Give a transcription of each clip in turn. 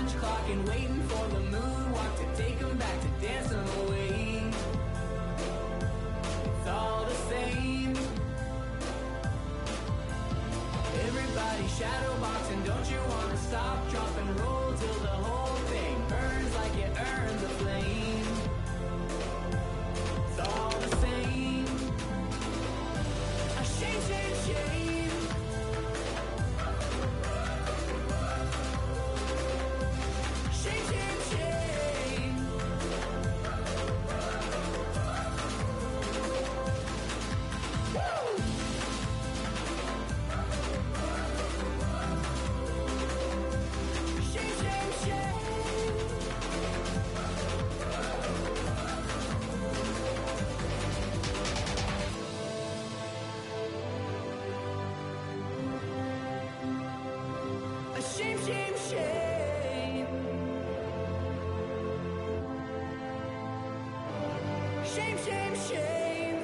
punch clock and waiting for the moonwalk to take them back to dancing away. It's all the same. Everybody shadow boxing, don't you wanna stop, drop and roll till the whole thing burns like you earned the flame. It's all the same. A shame, shame, shame. Shame, shame, shame. Woo! Shame, shame, shame. A shame, shame, shame. Shame, shame, shame.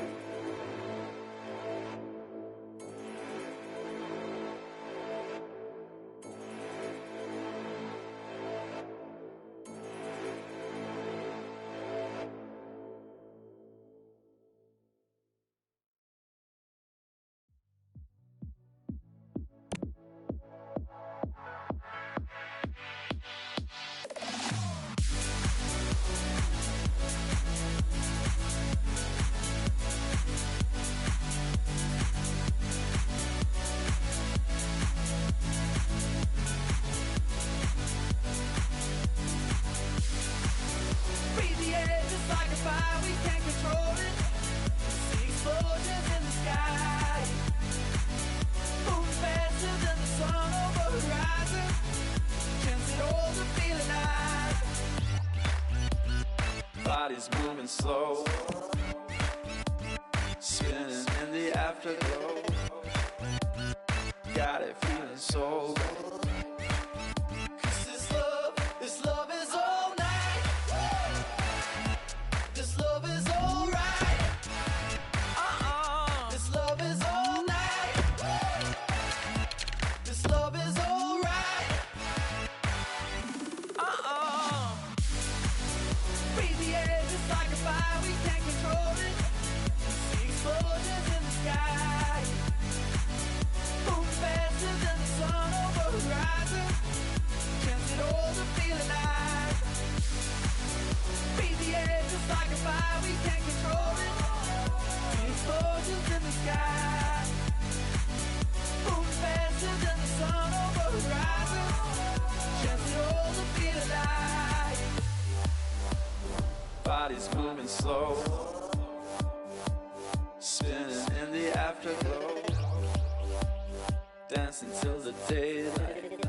Breathe the air just like a fire, we can't control it. See explosions in the sky, moving faster than the sun over horizon. Chance it all to feel alive. Bodies moving slow, spinning in the afterglow. Got it feeling so good. 'Cause this love is all night. This love is alright. This love is all night. This love is alright. Breathe the air just like a fire, we can't control it. See explosions in the sky, moving faster than the sun over horizon. Chance it all to feel alive. Breathe the air just like a fire, we can't control it. See explosions in the sky, moving faster than the sun over horizon. Chance it all to feel alive. Bodies moving slow, spinning in the afterglow. Dancing till the daylight.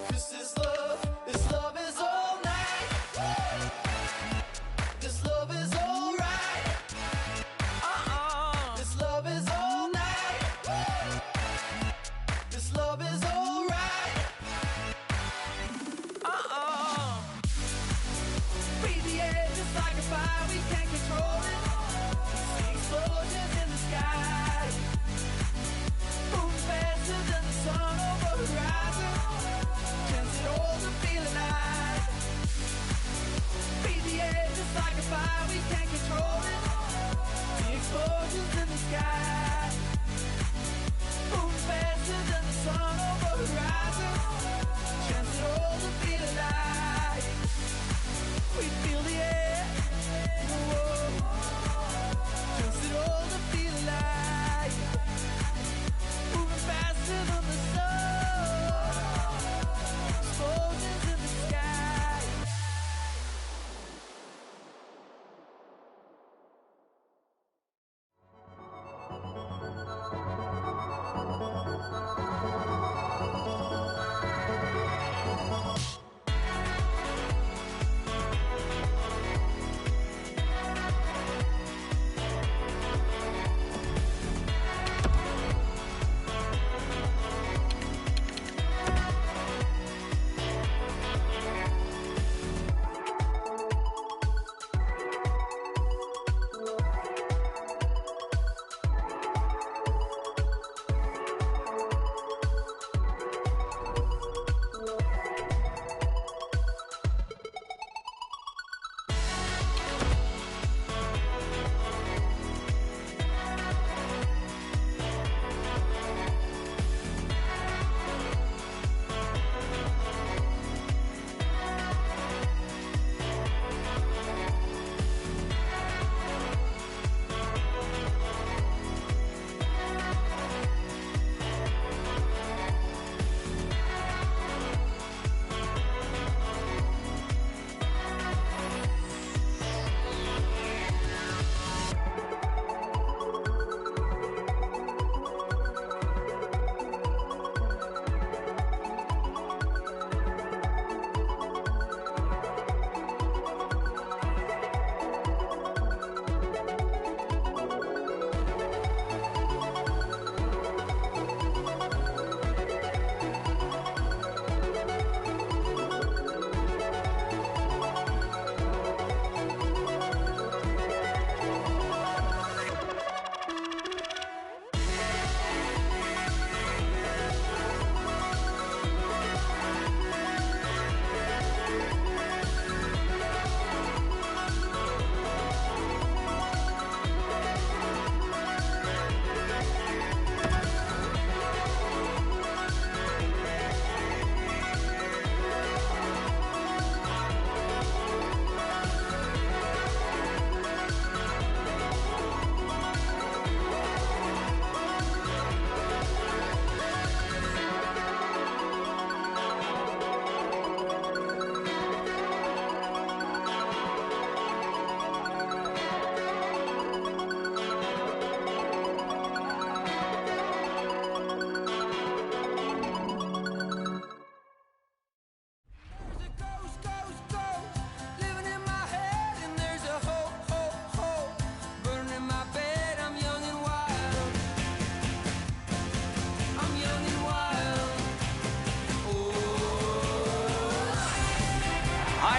'Cause this love is all night. This love is alright. This love is all night. This love is alright. Breathe the air just like a fire, we can't control it. See explosions in the sky, moving faster than the sun over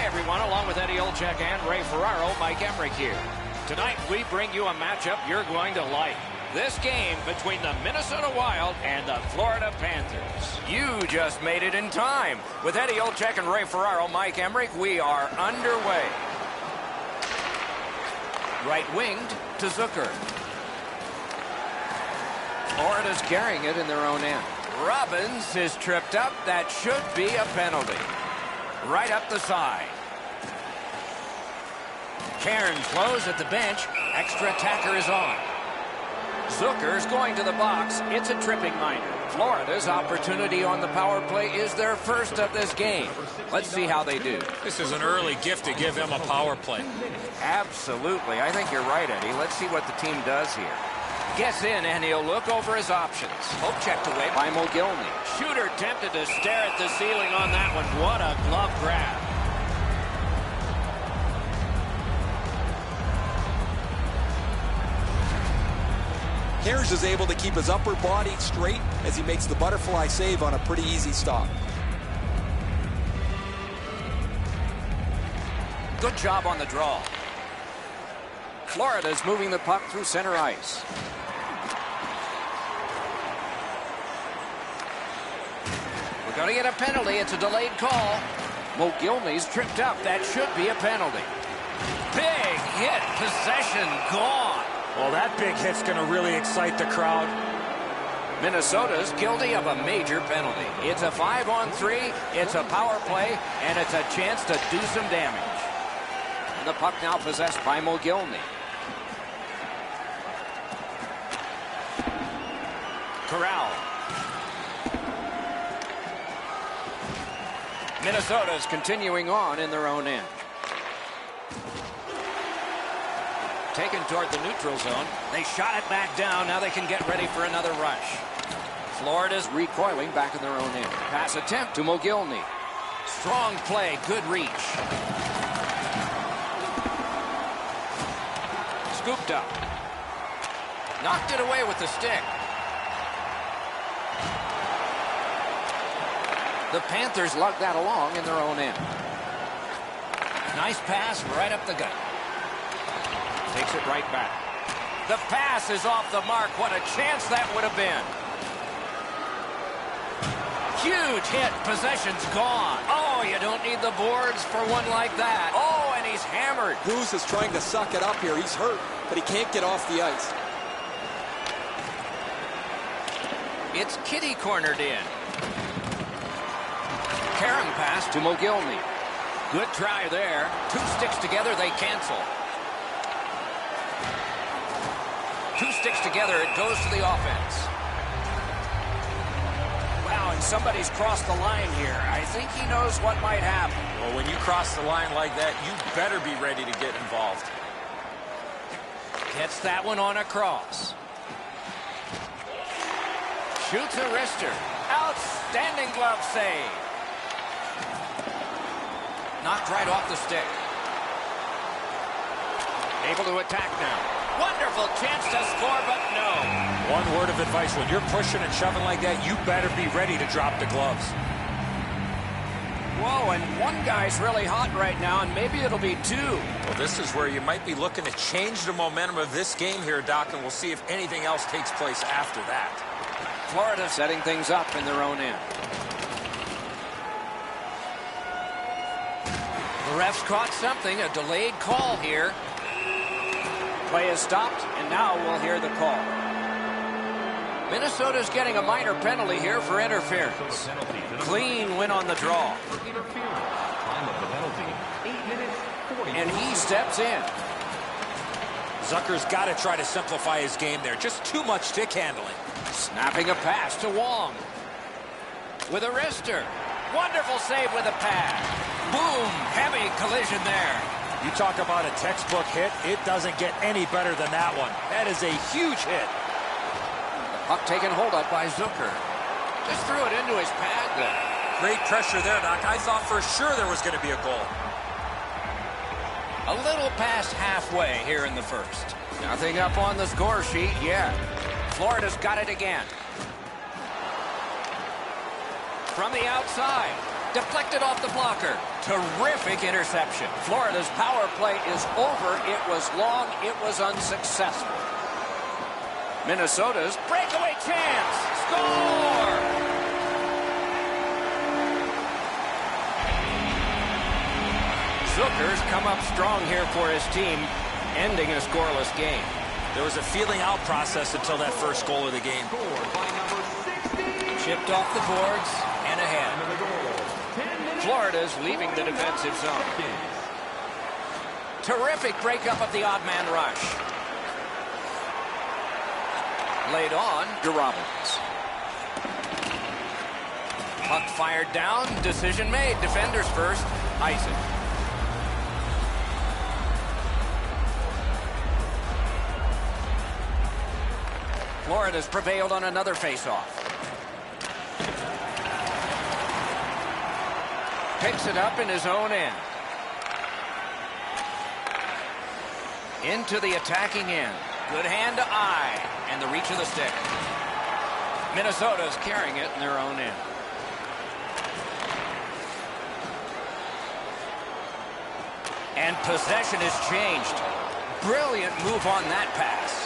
everyone, along with Eddie Olczyk and Ray Ferraro, Mike Emmerich here. Tonight, we bring you a matchup you're going to like. This game between the Minnesota Wild and the Florida Panthers. You just made it in time. With Eddie Olczyk and Ray Ferraro, Mike Emmerich, we are underway. Right-winged to Zucker. Florida's carrying it in their own end. Robbins is tripped up. That should be a penalty. Right up the side. Cairns flows at the bench. Extra attacker is on. Zucker's going to the box. It's a tripping minor. Florida's opportunity on the power play is their first of this game. Let's see how they do. This is an early gift to give him a power play. Absolutely. I think you're right, Eddie. Let's see what the team does here. Gets in, and he'll look over his options. Hope checked away by Mogilny. Shooter tempted to stare at the ceiling on that one. What a glove grab. Cairns is able to keep his upper body straight as he makes the butterfly save on a pretty easy stop. Good job on the draw. Florida's moving the puck through center ice. We're going to get a penalty. It's a delayed call. Mogilny's tripped up. That should be a penalty. Big hit. Possession gone. Well, that big hit's going to really excite the crowd. Minnesota's guilty of a major penalty. It's a 5-on-3, it's a power play, and it's a chance to do some damage. The puck now possessed by Mogilny. Corral. Minnesota's continuing on in their own end. Taken toward the neutral zone. They shot it back down. Now they can get ready for another rush. Florida's recoiling back in their own end. Pass attempt to Mogilny. Strong play. Good reach. Scooped up. Knocked it away with the stick. The Panthers lug that along in their own end. Nice pass right up the gut. Takes it right back. The pass is off the mark. What a chance that would have been. Huge hit. Possession's gone. Oh, you don't need the boards for one like that. Oh, and he's hammered. Goose is trying to suck it up here. He's hurt, but he can't get off the ice. It's Kitty cornered in. Karen pass to Mogilny. Good try there. Two sticks together, they cancel. Two sticks together, it goes to the offense. Wow, and somebody's crossed the line here. I think he knows what might happen. Well, when you cross the line like that, you better be ready to get involved. Gets that one on a cross. Shoots a wrister. Outstanding glove save. Knocked right off the stick. Able to attack now. Wonderful chance to score, but no. One word of advice, when you're pushing and shoving like that, you better be ready to drop the gloves. Whoa, and one guy's really hot right now, and maybe it'll be two. Well, this is where you might be looking to change the momentum of this game here, Doc, and we'll see if anything else takes place after that. Florida setting things up in their own end. The refs caught something, a delayed call here. Play is stopped, and now we'll hear the call. Minnesota's getting a minor penalty here for interference. Clean win on the draw. And he steps in. Zucker's got to try to simplify his game there. Just too much stick handling. Snapping a pass to Wong. With a wrister. Wonderful save with a pad. Boom! Heavy collision there. You talk about a textbook hit, it doesn't get any better than that one. That is a huge hit. The puck taken hold of by Zucker. Just threw it into his pad there. Great pressure there, Doc. I thought for sure there was going to be a goal. A little past halfway here in the first. Nothing up on the score sheet yet. Florida's got it again. From the outside. Deflected off the blocker. Terrific interception. Florida's power play is over. It was long. It was unsuccessful. Minnesota's breakaway chance. Score! Zucker's come up strong here for his team, ending a scoreless game. There was a feeling out process until that first goal of the game. Chipped off the boards and ahead. Florida's leaving the defensive zone. Terrific breakup of the odd man rush. Laid on to Robbins. Puck fired down. Decision made. Defenders first. Isaac. Florida's prevailed on another faceoff. Picks it up in his own end. Into the attacking end. Good hand to eye. And the reach of the stick. Minnesota's carrying it in their own end. And possession is changed. Brilliant move on that pass.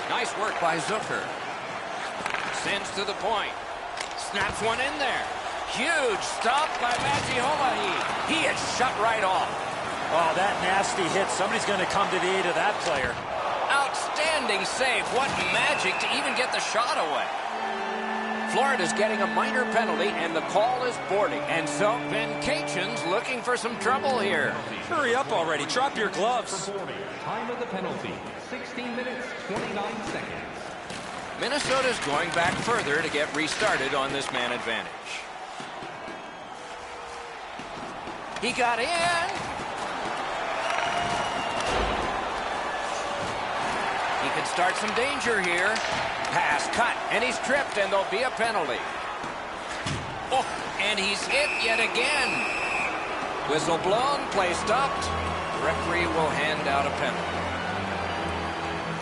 Nice work by Zucker. Sends to the point. Snaps one in there. Huge stop by Maggiolahee. He is shut right off. Oh, that nasty hit. Somebody's going to come to the aid of that player. Outstanding save. What magic to even get the shot away. Florida's getting a minor penalty, and the call is boarding. And so, Ben Caitchen's looking for some trouble here. Hurry up already. Drop your gloves. Time of the penalty, 16 minutes, 29 seconds. Minnesota's going back further to get restarted on this man advantage. He got in. He can start some danger here. Pass cut, and he's tripped, and there'll be a penalty. Oh, and he's hit yet again. Whistle blown, play stopped. Referee will hand out a penalty.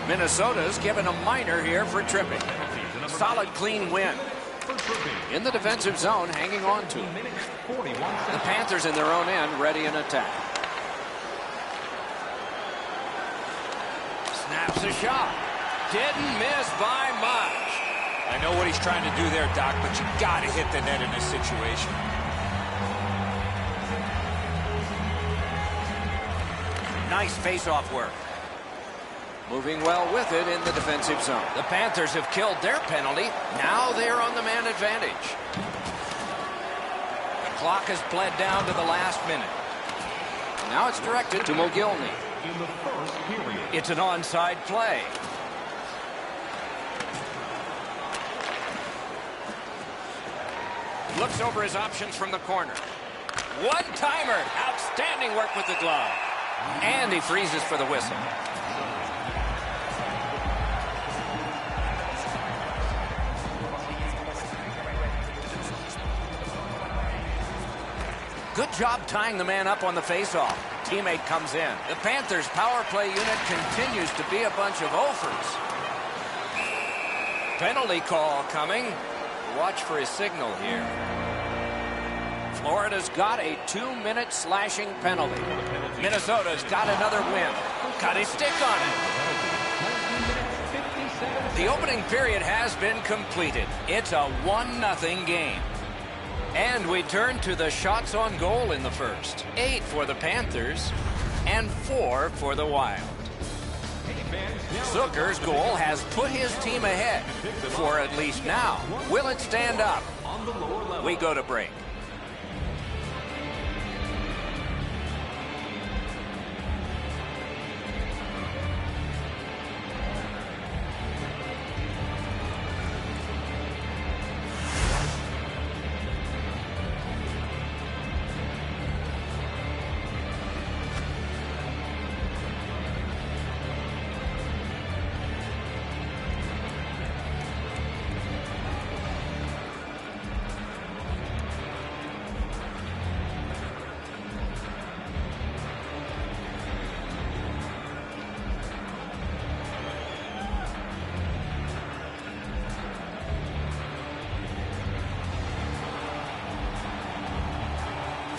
Minnesota's given a minor here for tripping. Solid, clean win. In the defensive zone, hanging on to it. The Panthers in their own end, ready in attack. Snaps a shot. Didn't miss by much. I know what he's trying to do there, Doc, but you got to hit the net in this situation. Nice face-off work. Moving well with it in the defensive zone. The Panthers have killed their penalty. Now they're on the man advantage. The clock has bled down to the last minute. Now it's directed to Mogilny. In the first period. It's an onside play. Looks over his options from the corner. One-timer. Outstanding work with the glove. And he freezes for the whistle. Good job tying the man up on the faceoff. Teammate comes in. The Panthers' power play unit continues to be a bunch of offers. Penalty call coming. Watch for his signal here. Florida's got a 2-minute slashing penalty. Minnesota's got another win. Got his stick on it. The opening period has been completed. It's a 1-0 game. And we turn to the shots on goal in the first. 8 for the Panthers and 4 for the Wild. Zucker's goal has put his team ahead for at least now. Will it stand up? We go to break.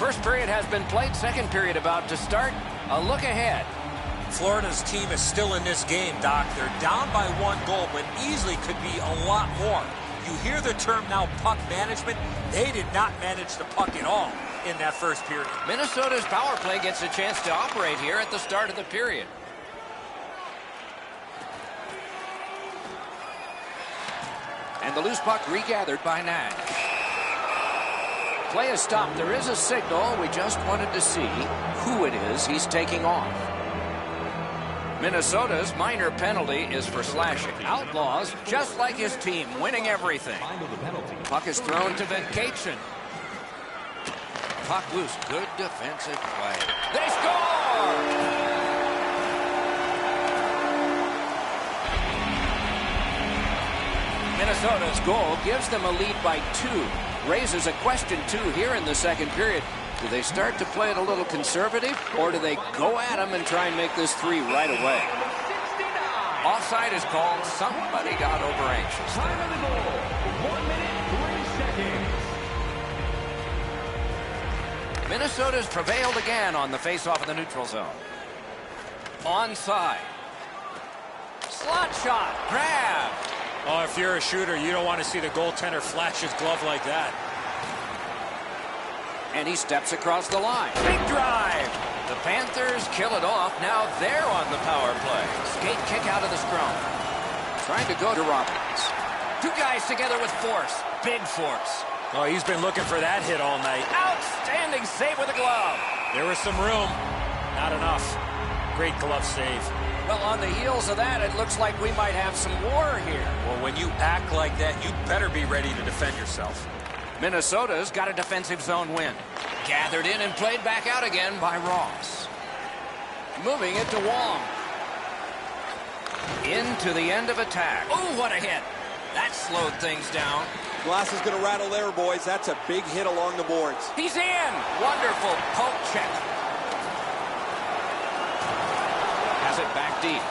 First period has been played. Second period about to start. A look ahead. Florida's team is still in this game, Doc. They're down by 1 goal, but easily could be a lot more. You hear the term now, puck management. They did not manage the puck at all in that first period. Minnesota's power play gets a chance to operate here at the start of the period. And the loose puck regathered by Nash. Play is stopped. There is a signal. We just wanted to see who it is he's taking off. Minnesota's minor penalty is for slashing. Outlaws, just like his team, winning everything. Puck is thrown to Venkatchen. Puck loose. Good defensive play. They score! Minnesota's goal gives them a lead by 2. Raises a question, too, here in the second period. Do they start to play it a little conservative, or do they go at them and try and make this 3 right away? Offside is called. Somebody got over anxious. Time of the goal, 1 minute, 3 seconds. Minnesota's prevailed again on the faceoff of the neutral zone. Onside. Slot shot. Grab. Oh, if you're a shooter, you don't want to see the goaltender flash his glove like that. And he steps across the line. Big drive. The Panthers kill it off. Now they're on the power play. Skate kick out of the scrum. Trying to go to Roberts. 2 guys together with force. Big force. Oh, he's been looking for that hit all night. Outstanding save with a glove. There was some room. Not enough. Great glove save. Well, on the heels of that, it looks like we might have some war here. Well, when you act like that, you better be ready to defend yourself. Minnesota's got a defensive zone win. Gathered in and played back out again by Ross. Moving it to Wong. Into the end of attack. Oh, what a hit. That slowed things down. Glass is going to rattle there, boys. That's a big hit along the boards. He's in. Wonderful poke check. Has it back deep.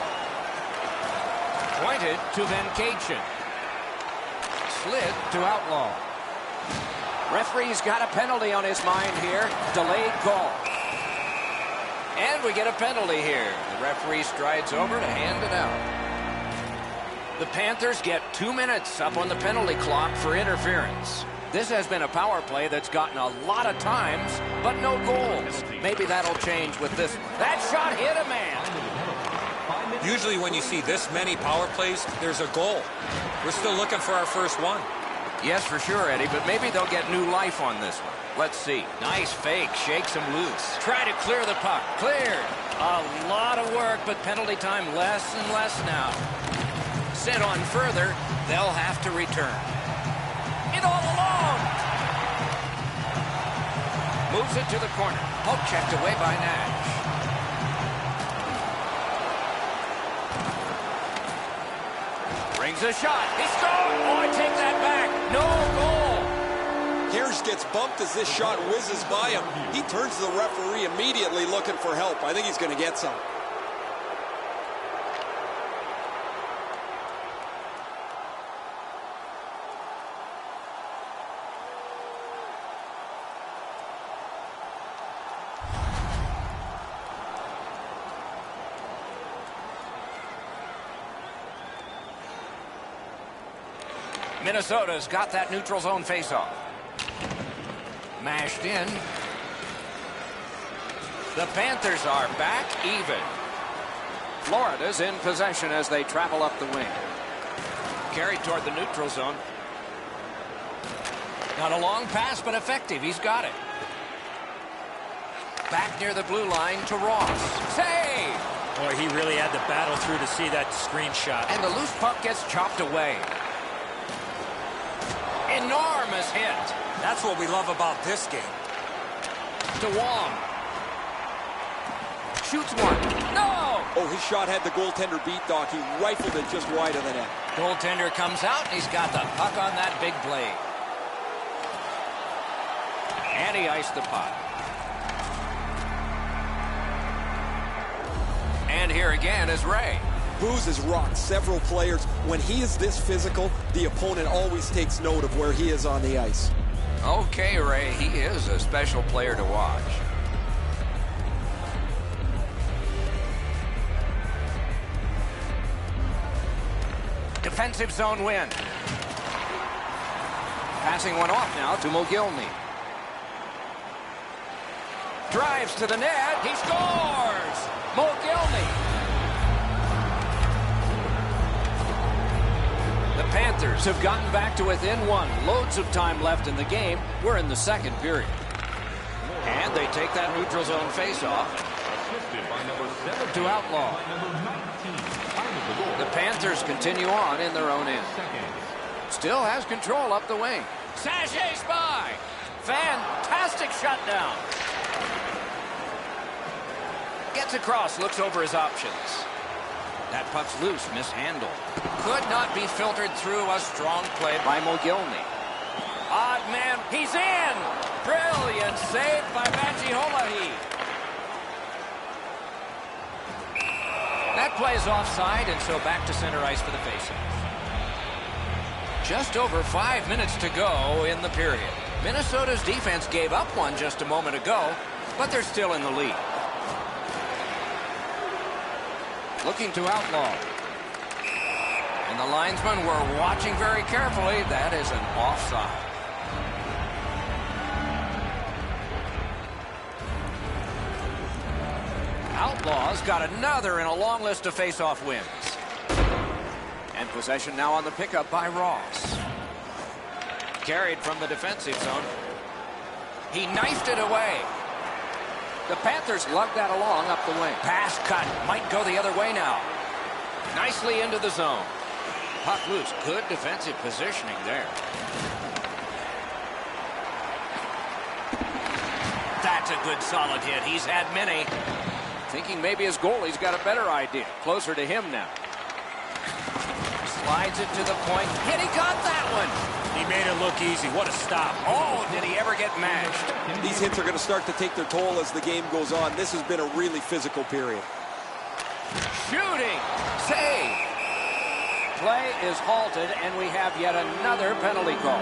Pointed to Venkatchen. Slid to Outlaw. Referee's got a penalty on his mind here. Delayed call. And we get a penalty here. The referee strides over to hand it out. The Panthers get 2 minutes up on the penalty clock for interference. This has been a power play that's gotten a lot of times, but no goals. Maybe that'll change with this one. That shot hit a man. Usually when you see this many power plays, there's a goal. We're still looking for our first one. Yes, for sure, Eddie, but maybe they'll get new life on this one. Let's see. Nice fake. Shakes him loose. Try to clear the puck. Cleared. A lot of work, but penalty time less and less now. Sent on further, they'll have to return. In all alone. Moves it to the corner. Poke checked away by Nash. Brings a shot. He scored. Oh, I take that back. No goal. Harris gets bumped as this shot whizzes by him. He turns to the referee immediately looking for help. I think he's going to get some. Minnesota's got that neutral zone faceoff. Mashed in. The Panthers are back even. Florida's in possession as they travel up the wing. Carried toward the neutral zone. Not a long pass, but effective. He's got it. Back near the blue line to Ross. Save! Boy, he really had to battle through to see that screenshot. And the loose puck gets chopped away. Enormous hit. That's what we love about this game. To Wong. Shoots one. No! Oh, his shot had the goaltender beat, Doc. He rifled it just wide of the net. Goaltender comes out, and he's got the puck on that big blade. And he iced the puck. And here again is Ray. Booz has rocked several players. When he is this physical, the opponent always takes note of where he is on the ice. Okay, Ray, he is a special player to watch. Defensive zone win. Passing one off now to Mogilny. Drives to the net. He scores! Mogilny. The Panthers have gotten back to within one. Loads of time left in the game. We're in the second period. And they take that neutral zone faceoff to Outlaw. The Panthers continue on in their own end. Still has control up the wing. Sachets by. Fantastic shutdown. Gets across, looks over his options. That puck's loose, mishandled. Could not be filtered through. A strong play by Mogilny. Odd man, he's in! Brilliant save by Vajiolahi. That plays offside, and so back to center ice for the faceoff. Just over 5 minutes to go in the period. Minnesota's defense gave up one just a moment ago, but they're still in the lead. Looking to Outlaw. And the linesmen were watching very carefully. That is an offside. Outlaw's got another in a long list of face-off wins. And possession now on the pickup by Ross. Carried from the defensive zone. He knifed it away. The Panthers lugged that along up the wing. Pass cut. Might go the other way now. Nicely into the zone. Puck loose. Good defensive positioning there. That's a good solid hit. He's had many. Thinking maybe his goalie's got a better idea. Closer to him now. Slides it to the point. Hit, he got that one. He made it look easy. What a stop. Oh, did he ever get mashed? These hits are going to start to take their toll as the game goes on. This has been a really physical period. Shooting. Save. Play is halted, and we have yet another penalty call.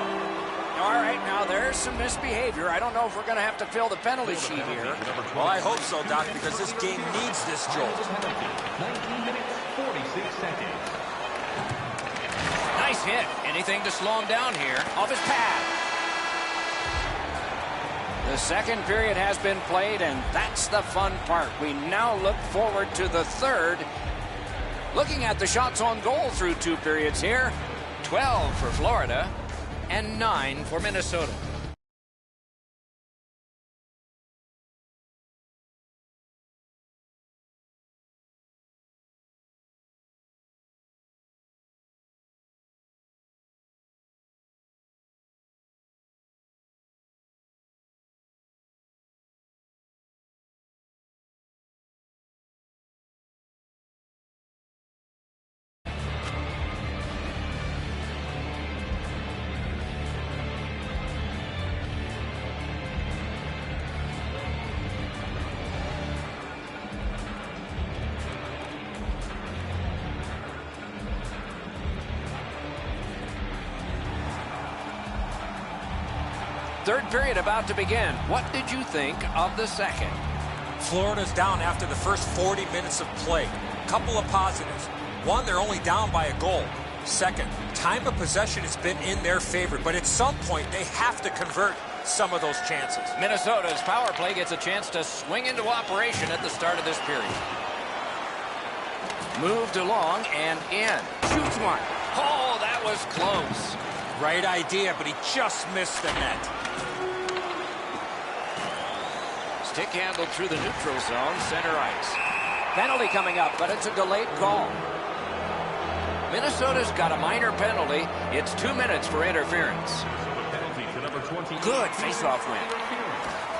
All right, now there's some misbehavior. I don't know if we're going to have to fill the penalty sheet here. Well, I hope so, Doc, because this game needs this jolt. 19 minutes, 46 seconds. Nice hit. Anything to slow him down here. Off his pad. The second period has been played, and that's the fun part. We now look forward to the third. Looking at the shots on goal through 2 periods here. 12 for Florida and 9 for Minnesota. Third period about to begin. What did you think of the second? Florida's down after the first 40 minutes of play. Couple of positives. One, they're only down by a goal. Second, time of possession has been in their favor, but at some point they have to convert some of those chances. Minnesota's power play gets a chance to swing into operation at the start of this period. Moved along and in. Shoots one. Oh, that was close. Right idea, but he just missed the net. Stick handled through the neutral zone, center ice. Penalty coming up, but it's a delayed call. Minnesota's got a minor penalty. It's 2 minutes for interference. Good face-off win.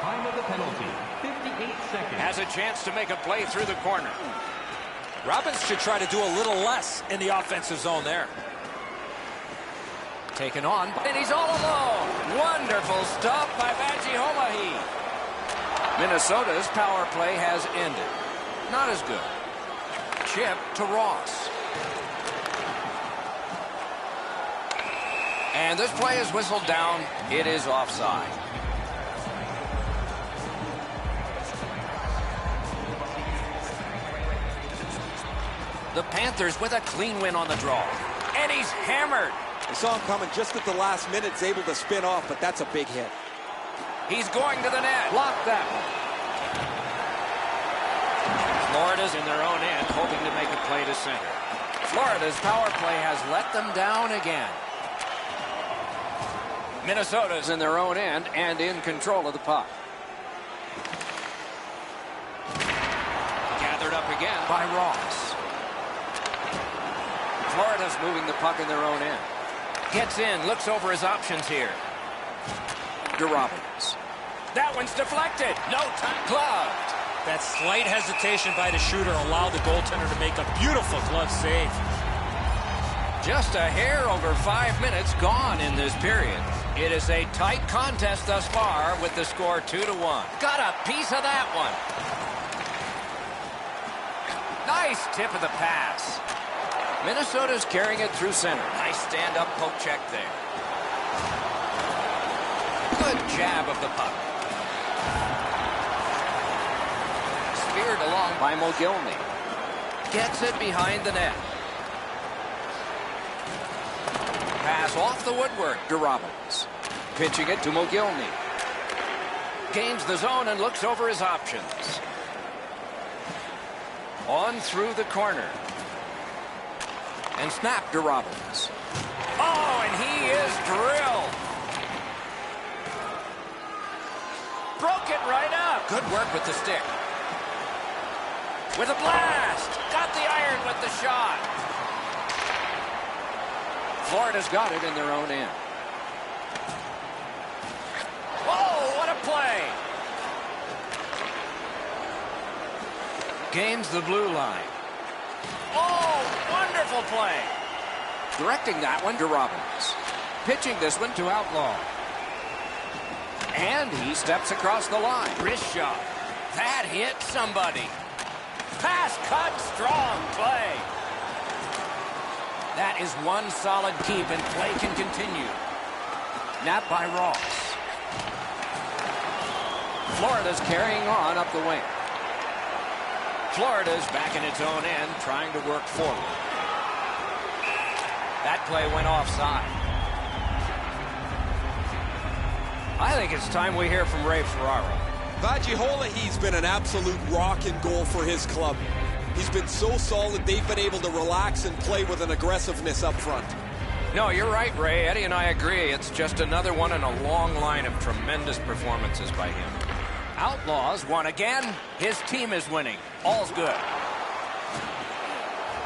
Time of the penalty, 58 seconds. Has a chance to make a play through the corner. Robbins should try to do a little less in the offensive zone there. Taken on, and he's all alone. Wonderful stop by Vajiolahi. Minnesota's power play has ended. Not as good. Chip to Ross. And this play is whistled down. It is offside. The Panthers with a clean win on the draw. And he's hammered. I saw him coming just at the last minute. He's able to spin off, but that's a big hit. He's going to the net. Blocked that one. Florida's in their own end, hoping to make a play to center. Florida's power play has let them down again. Minnesota's in their own end and in control of the puck. Gathered up again by Ross. Florida's moving the puck in their own end. Gets in, looks over his options here. DeRobbins. That one's deflected. No time. Gloved. That slight hesitation by the shooter allowed the goaltender to make a beautiful glove save. Just a hair over 5 minutes gone in this period. It is a tight contest thus far with the score 2-1. Got a piece of that one. Nice tip of the pass. Minnesota's carrying it through center. Nice stand-up poke check there. Good jab of the puck. Speared along by Mogilny. Gets it behind the net. Pass off the woodwork. DeRobbins. Pitching it to Mogilny. Gains the zone and looks over his options. On through the corner. And snap DeRobbins. Oh, and he is drilled. Broke it right up. Good work with the stick. With a blast. Got the iron with the shot. Florida's got it in their own end. Oh, what a play. Gains the blue line. Oh, wonderful play. Directing that one to Robbins. Pitching this one to Outlaw. And he steps across the line. Wrist shot. That hit somebody. Pass cut, strong play. That is one solid keep, and play can continue. Napped by Ross. Florida's carrying on up the wing. Florida's back in its own end, trying to work forward. That play went offside. I think it's time we hear from Ray Ferraro. He's been an absolute rock in goal for his club. He's been so solid, they've been able to relax and play with an aggressiveness up front. No, you're right, Ray. Eddie and I agree. It's just another one in a long line of tremendous performances by him. Outlaws won again. His team is winning. All's good.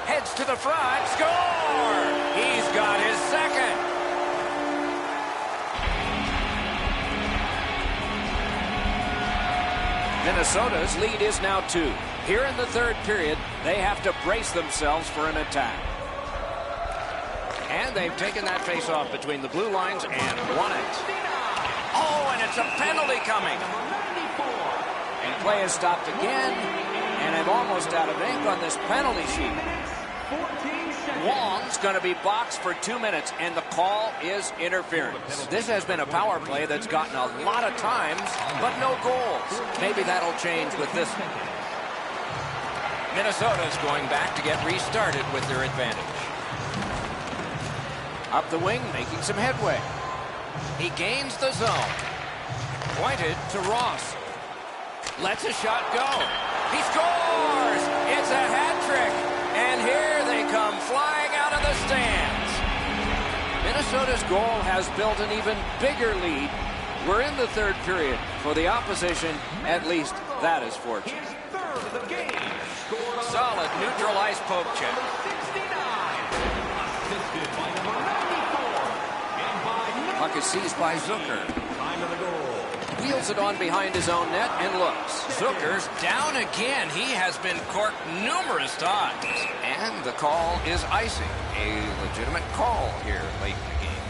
Heads to the front. Score! He's got his second. Minnesota's lead is now 2. Here in the third period, they have to brace themselves for an attack. And they've taken that face-off between the blue lines and won it. Oh, and it's a penalty coming. And play is stopped again. And I'm almost out of ink on this penalty sheet. Wong's going to be boxed for 2 minutes, and the call is interference. This has been a power play that's gotten a lot of times, but no goals. Maybe that'll change with this one. Minnesota's going back to get restarted with their advantage. Up the wing, making some headway. He gains the zone. Pointed to Ross. Lets a shot go. He scores! It's a hat trick. And here they come flying out of the stands. Minnesota's goal has built an even bigger lead. We're in the third period. For the opposition, at least that is fortunate. Solid neutral ice poke check. Puck is seized by Zucker. Wheels it on behind his own net and looks. Zucker's down again. He has been corked numerous times. And the call is icing. A legitimate call here late in the game.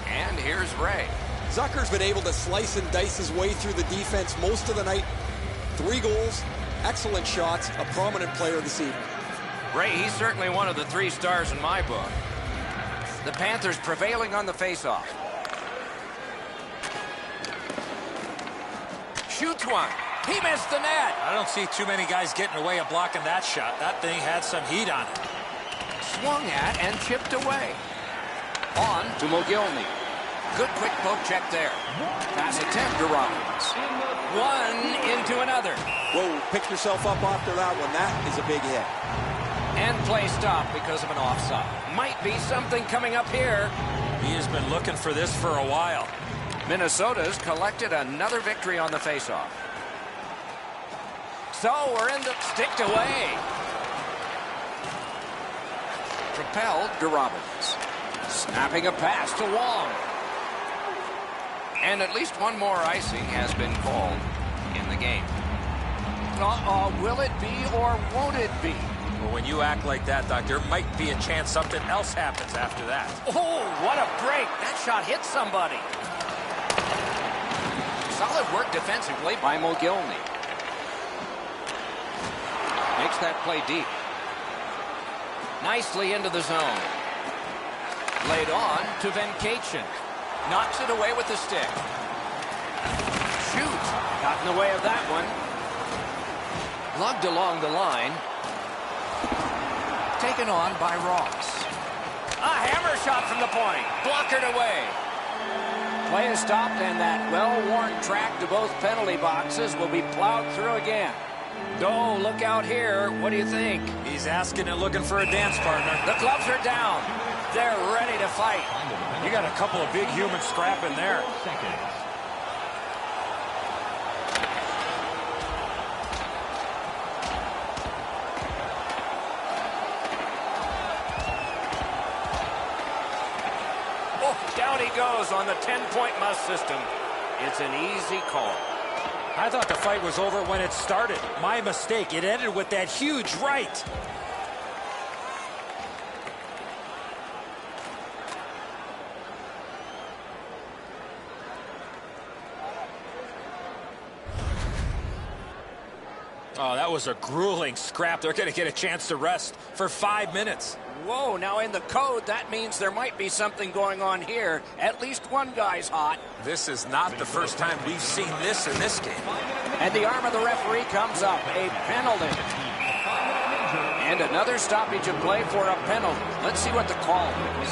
And here's Ray. Zucker's been able to slice and dice his way through the defense most of the night. 3 goals, excellent shots, a prominent player this evening. Ray, he's certainly one of the 3 stars in my book. The Panthers prevailing on the faceoff. Shoots one. He missed the net. I don't see too many guys getting away of blocking that shot. That thing had some heat on it. Swung at and chipped away. On to Mogilny. Good quick poke check there. Pass attempt to Robbins. One into another. Whoa, pick yourself up after that one. That is a big hit. And play stopped because of an offside. Might be something coming up here. He has been looking for this for a while. Minnesota's collected another victory on the faceoff. So we're in the sticked away. Propelled to Robbins. Snapping a pass to Wong. And at least one more icing has been called in the game. Will it be or won't it be? Well, when you act like that, Doc, there might be a chance something else happens after that. Oh, what a break. That shot hit somebody. Solid work defensively by Mogilny. Makes that play deep. Nicely into the zone. Laid on to Venkatchen. Knocks it away with the stick. Shoot. Got in the way of that one. Lugged along the line. Taken on by Ross. A hammer shot from the point. Blockered away. Play is stopped, and that well-worn track to both penalty boxes will be plowed through again. Oh, look out here. What do you think? He's asking and looking for a dance partner. The gloves are down. They're ready to fight. You got a couple of big humans scrapping there. Oh, down he goes on the 10-point must system. It's an easy call. I thought the fight was over when it started. My mistake. It ended with that huge right. Oh, that was a grueling scrap. They're going to get a chance to rest for 5 minutes. Whoa, now in the code, that means there might be something going on here. At least one guy's hot. This is not the first time we've seen this in this game. And the arm of the referee comes up. A penalty. And another stoppage of play for a penalty. Let's see what the call is.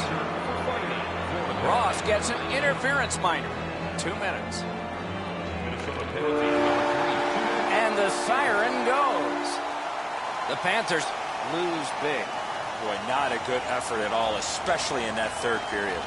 Ross gets an interference minor. 2 minutes. And the siren goes. The Panthers lose big. Boy, not a good effort at all, especially in that third period.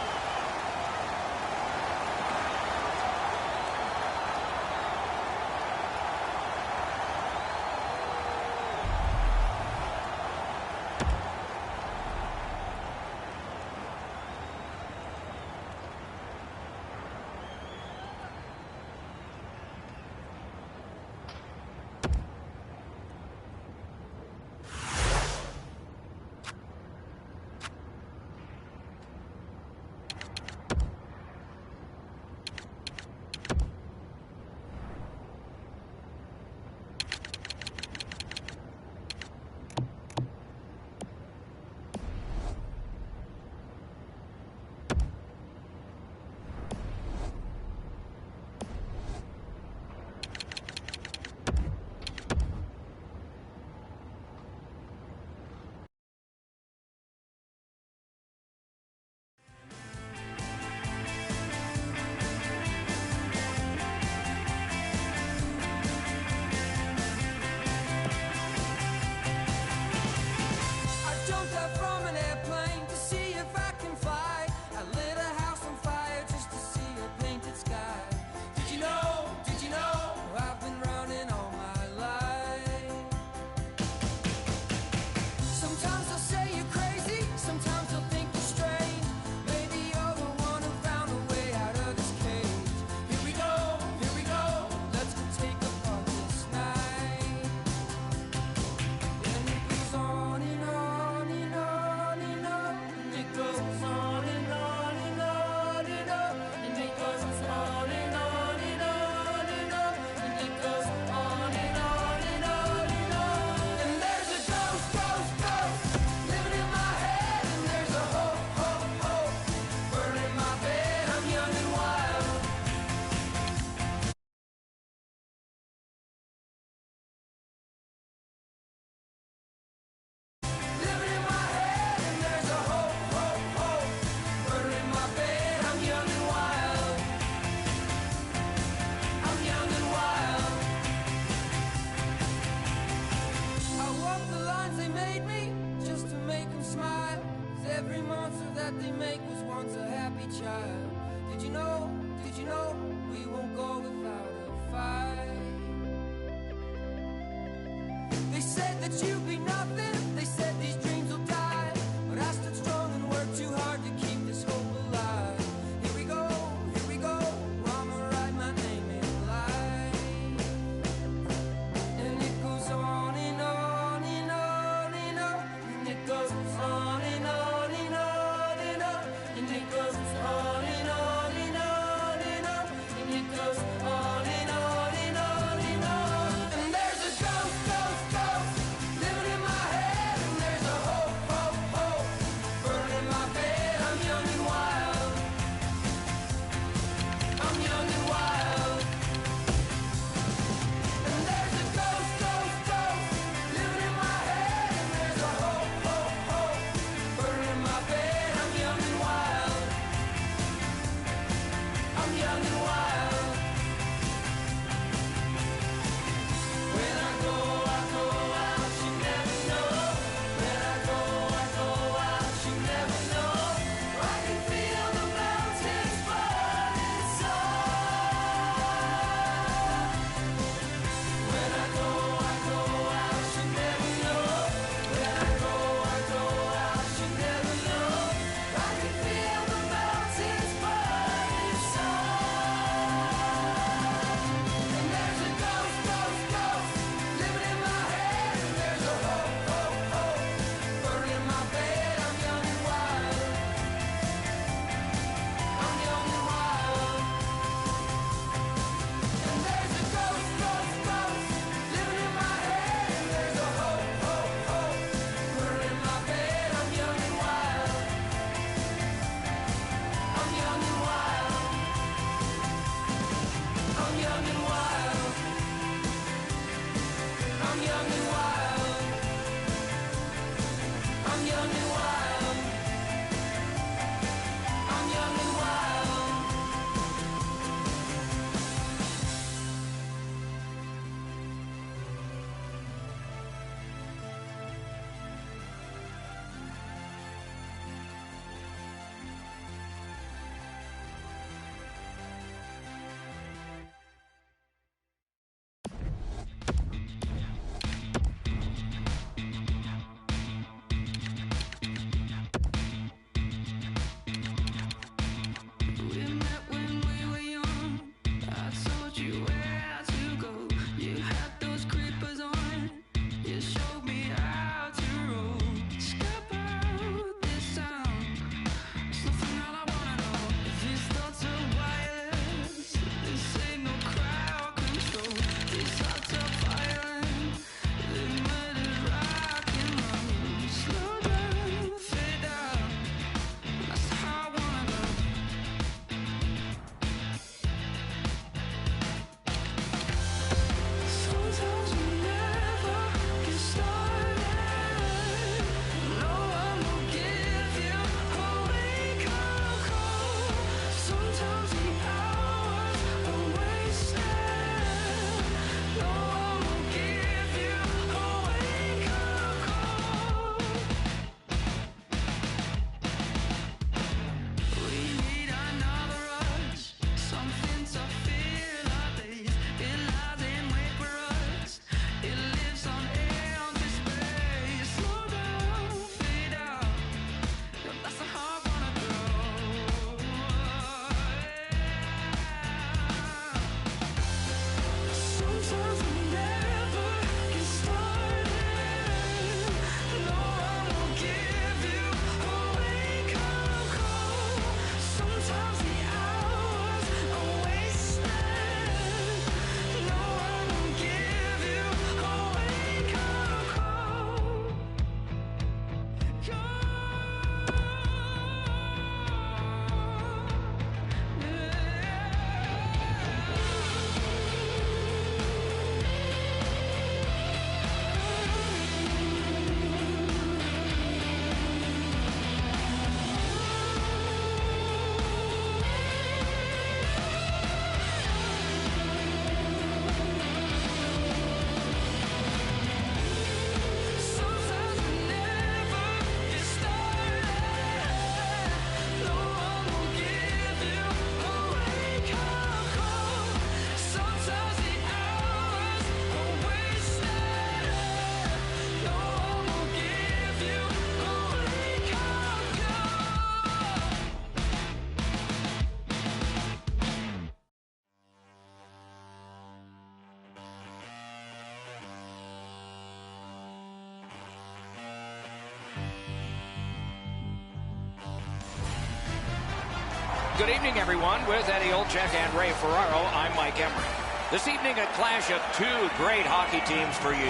Good evening, everyone. With Eddie Olczyk and Ray Ferraro, I'm Mike Emery. This evening, a clash of two great hockey teams for you.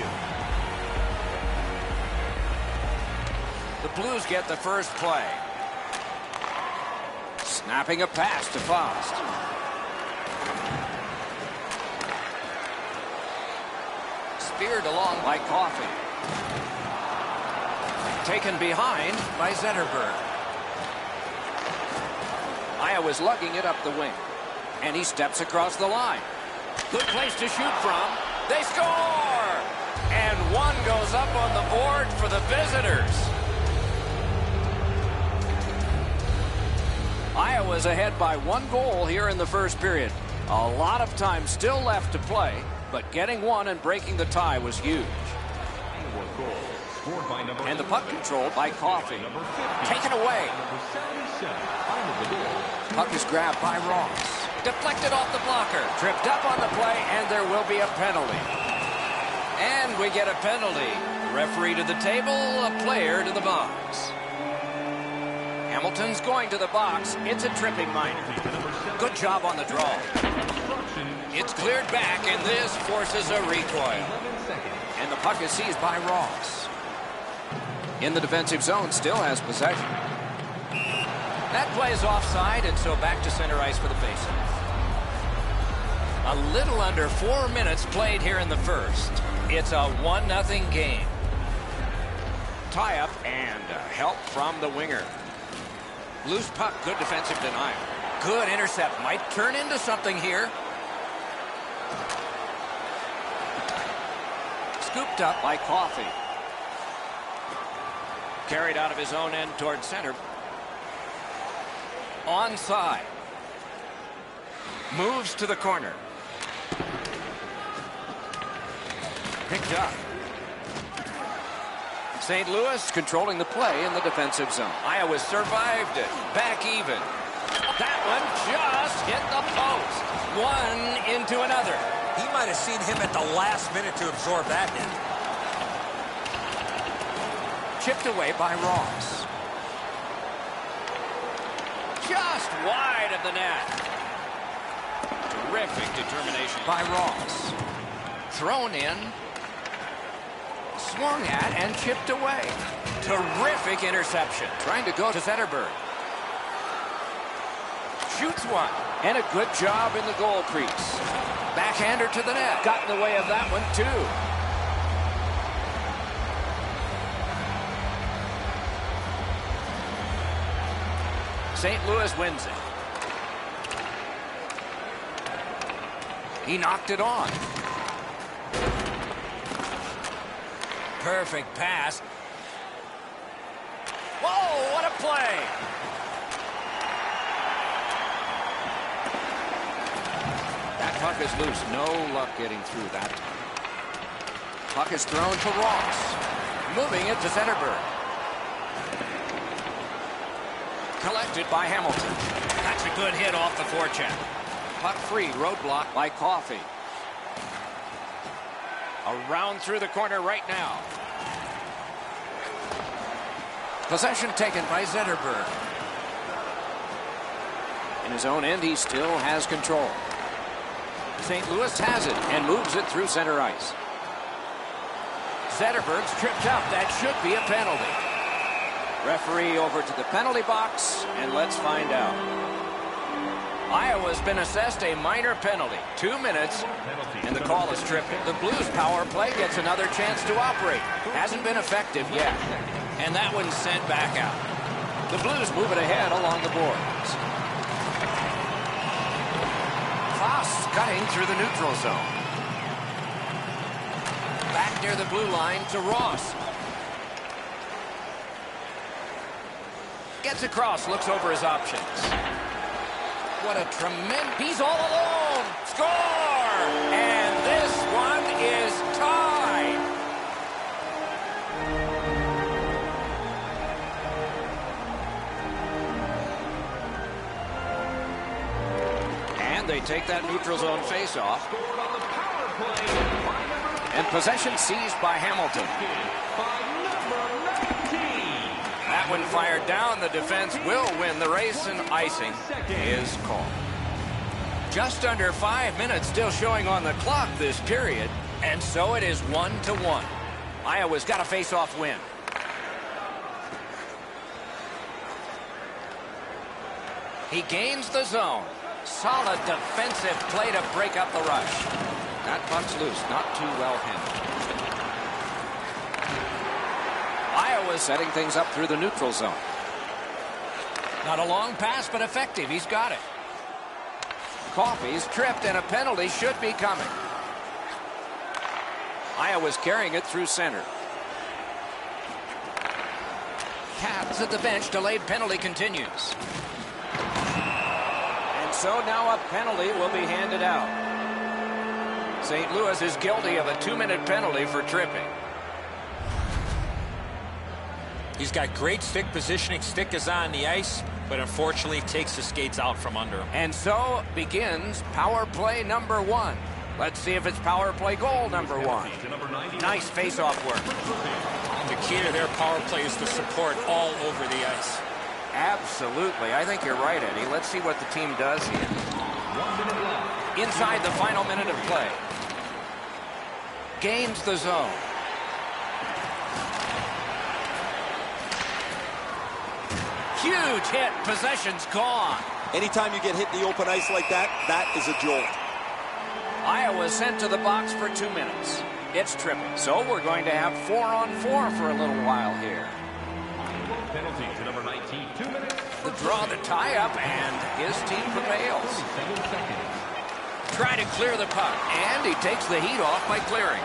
The Blues get the first play. Snapping a pass to Faust. Speared along by Coffey. Taken behind by Zetterberg. Iowa's lugging it up the wing. And he steps across the line. Good place to shoot from. They score! And one goes up on the board for the visitors. Iowa's ahead by 1 goal here in the first period. A lot of time still left to play, but getting one and breaking the tie was huge. And the puck controlled by Coffey. Taken away. Puck is grabbed by Ross. Deflected off the blocker. Tripped up on the play, and there will be a penalty. And we get a penalty. Referee to the table, a player to the box. Hamilton's going to the box. It's a tripping minor. Good job on the draw. It's cleared back, and this forces a recoil. And the puck is seized by Ross. In the defensive zone, still has possession. That play is offside, and so back to center ice for the faceoff. A little under 4 minutes played here in the first. It's a 1-0 game. Tie-up and help from the winger. Loose puck, good defensive denial. Good intercept, might turn into something here. Scooped up by Coffey. Carried out of his own end toward center. Onside. Moves to the corner. Picked up. St. Louis controlling the play in the defensive zone. Iowa survived it. Back even. That one just hit the post. One into another. He might have seen him at the last minute to absorb that hit. Chipped away by Ross. Just wide of the net. Terrific determination by Ross. Thrown in. Swung at and chipped away. Terrific interception. Trying to go to Zetterberg. Shoots one. And a good job in the goal crease. Backhander to the net. Got in the way of that one, too. St. Louis wins it. He knocked it on. Perfect pass. Whoa, what a play! That puck is loose. No luck getting through that time. Puck is thrown to Ross. Moving it to Zetterberg. Collected by Hamilton. That's a good hit off the forecheck. Puck free, roadblock by Coffey. Around through the corner right now. Possession taken by Zetterberg. In his own end, he still has control. St. Louis has it and moves it through center ice. Zetterberg's tripped up. That should be a penalty. Referee over to the penalty box, and let's find out. Iowa's been assessed a minor penalty. 2 minutes, and the call is tripping. The Blues power play gets another chance to operate. Hasn't been effective yet. And that one's sent back out. The Blues move it ahead along the boards. Faust cutting through the neutral zone. Back near the blue line to Ross. Gets across, looks over his options. What a tremendous... He's all alone! Score! And this one is tied! And they take that neutral zone faceoff. And possession seized by Hamilton. That one fired down. The defense will win the race, and icing is called. Just under 5 minutes still showing on the clock this period, and so it is 1-1. Iowa's got a face-off win. He gains the zone. Solid defensive play to break up the rush. That puck's loose, not too well handled. Iowa setting things up through the neutral zone. Not a long pass, but effective. He's got it. Coffey's tripped, and a penalty should be coming. Iowa's carrying it through center. Cats at the bench. Delayed penalty continues. And so now a penalty will be handed out. St. Louis is guilty of a 2-minute penalty for tripping. He's got great stick positioning. Stick is on the ice, but unfortunately takes the skates out from under him. And so begins power play number 1. Let's see if it's power play goal number 1. Nice face-off work. The key to their power play is the support all over the ice. Absolutely. I think you're right, Eddie. Let's see what the team does here. 1 minute left. Inside the final minute of play. Gains the zone. Huge hit. Possession's gone. Anytime you get hit in the open ice like that, that is a jolt. Iowa sent to the box for 2 minutes. It's tripping. So we're going to have 4-on-4 for a little while here. Penalty to number 19. 2 minutes. The draw, the tie-up, and his team prevails. 7 seconds. Try to clear the puck, and he takes the heat off by clearing.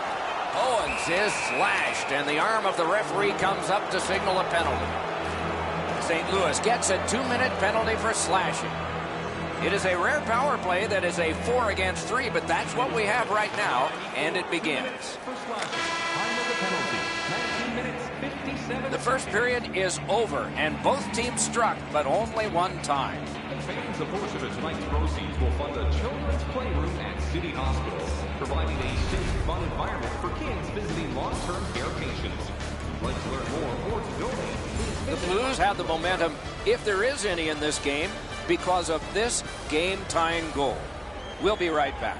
Owens is slashed, and the arm of the referee comes up to signal a penalty. St. Louis gets a 2-minute penalty for slashing. It is a rare power play that is a 4 against 3, but that's what we have right now, and it begins. For slashing. Time of the penalty. 19 minutes, 57 The first period is over, and both teams struck, but only one time. Fans, a portion of tonight's proceeds will fund a children's playroom at City Hospital, providing a safe, fun environment for kids visiting long-term care patients. If you'd like to learn more or to donate, The Blues have the momentum, if there is any in this game, because of this game-tying goal. We'll be right back.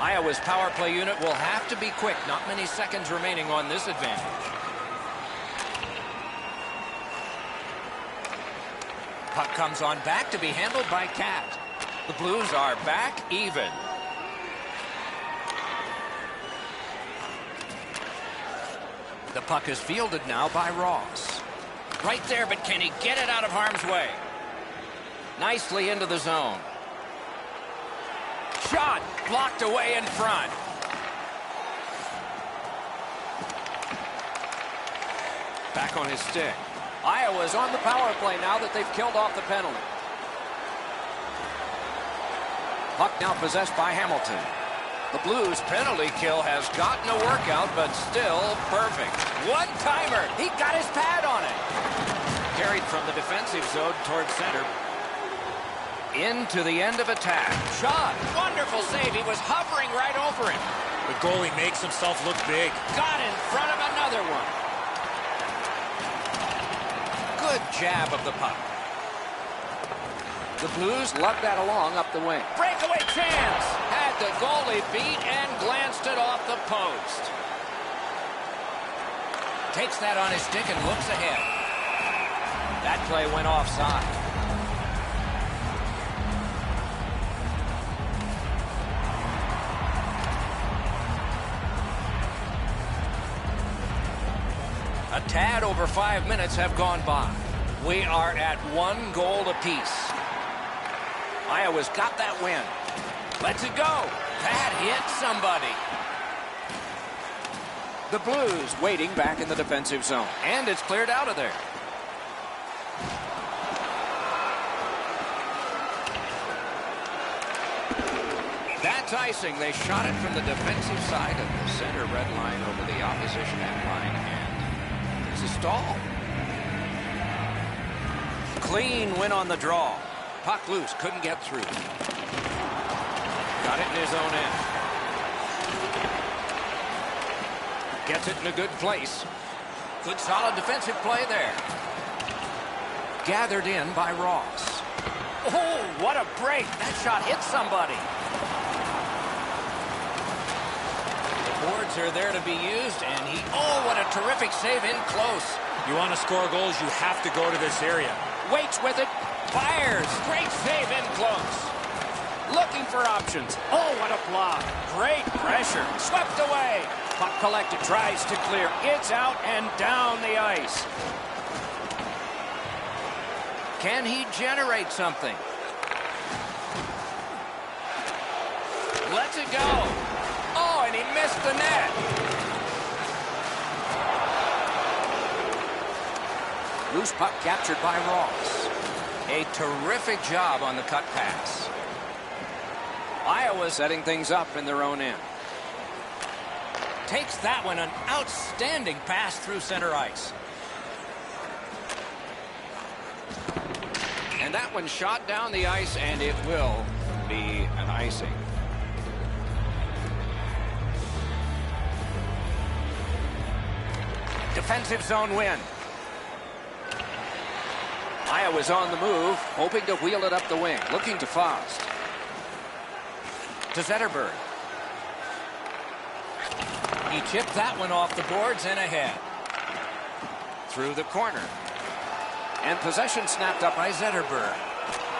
Iowa's power play unit will have to be quick. Not many seconds remaining on this advantage. Puck comes on back to be handled by Cat. The Blues are back even. The puck is fielded now by Ross. Right there, but can he get it out of harm's way? Nicely into the zone. Shot blocked away in front. Back on his stick. Iowa's on the power play now that they've killed off the penalty. Puck now possessed by Hamilton. The Blues penalty kill has gotten a workout, but still perfect. One-timer. He got his pad on it. Carried from the defensive zone towards center. Into the end of attack. Shot. Wonderful save. He was hovering right over him. The goalie makes himself look big. Got in front of another one. Good jab of the puck. The Blues lugged that along up the wing. Breakaway chance. Had the goalie beat and glanced it off the post. Takes that on his stick and looks ahead. That play went offside. A tad over 5 minutes have gone by. We are at 1 goal apiece. Iowa's got that win. Let's it go. That hit somebody. The Blues waiting back in the defensive zone. And it's cleared out of there. That's icing. They shot it from the defensive side of the center red line over the opposition end line. And there's a stall. Clean win on the draw. Puck loose. Couldn't get through. Got it in his own end. Gets it in a good place. Good solid defensive play there. Gathered in by Ross. Oh, what a break. That shot hit somebody. The boards are there to be used, and oh, what a terrific save in close. You want to score goals, you have to go to this area. Waits with it. Fires. Great save in close. Looking for options. Oh, what a block. Great pressure. Swept away. Puck collected. Tries to clear. It's out and down the ice. Can he generate something? Lets it go. Oh, and he missed the net. Loose puck captured by Ross. A terrific job on the cut pass. Iowa setting things up in their own end. Takes that one, an outstanding pass through center ice. And that one shot down the ice, and it will be an icing. Defensive zone win. Iowa's on the move, hoping to wheel it up the wing. Looking to Faust. To Zetterberg. He chipped that one off the boards and ahead. Through the corner. And possession snapped up by Zetterberg.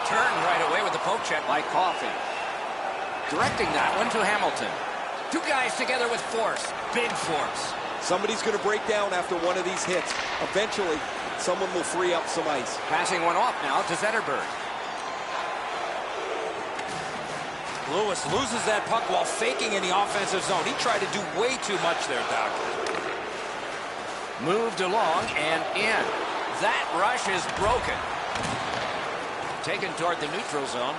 Turned right away with the poke check by Coffey. Directing that one to Hamilton. 2 guys together with force. Big force. Somebody's going to break down after one of these hits. Eventually, someone will free up some ice. Passing one off now to Zetterberg. Lewis loses that puck while faking in the offensive zone. He tried to do way too much there, Doc. Moved along and in. That rush is broken. Taken toward the neutral zone.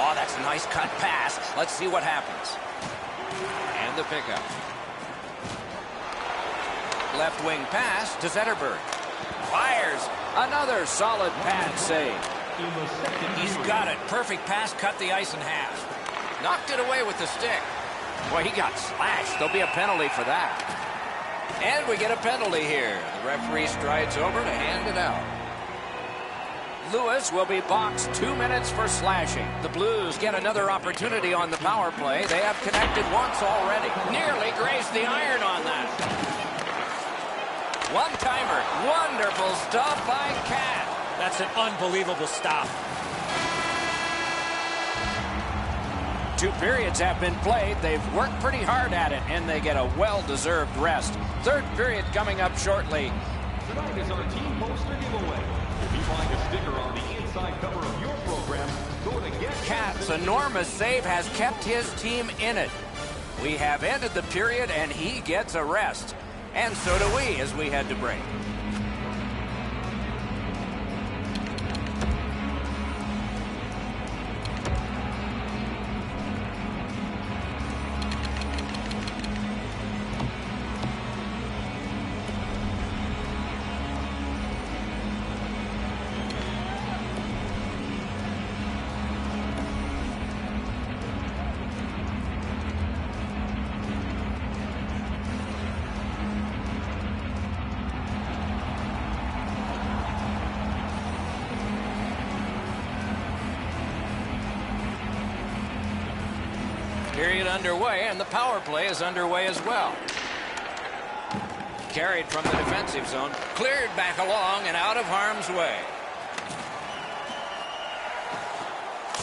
Oh, that's a nice cut pass. Let's see what happens. And the pickup. Left wing pass to Zetterberg. Fires. Another solid pad save. He's got it. Perfect pass, cut the ice in half. Knocked it away with the stick. Boy, he got slashed. There'll be a penalty for that. And we get a penalty here. The referee strides over to hand it out. Lewis will be boxed 2 minutes for slashing. The Blues get another opportunity on the power play. They have connected once already. Nearly grazed the iron on that. One-timer. Wonderful stuff by Cat. That's an unbelievable stop. 2 periods have been played. They've worked pretty hard at it, and they get a well-deserved rest. 3rd period coming up shortly. Tonight is our team poster giveaway. If you find a sticker on the inside cover of your program, go to Get Cat's enormous save has kept his team in it. We have ended the period, and he gets a rest. And so do we as we head to break. Period underway, and the power play is underway as well. Carried from the defensive zone, cleared back along and out of harm's way.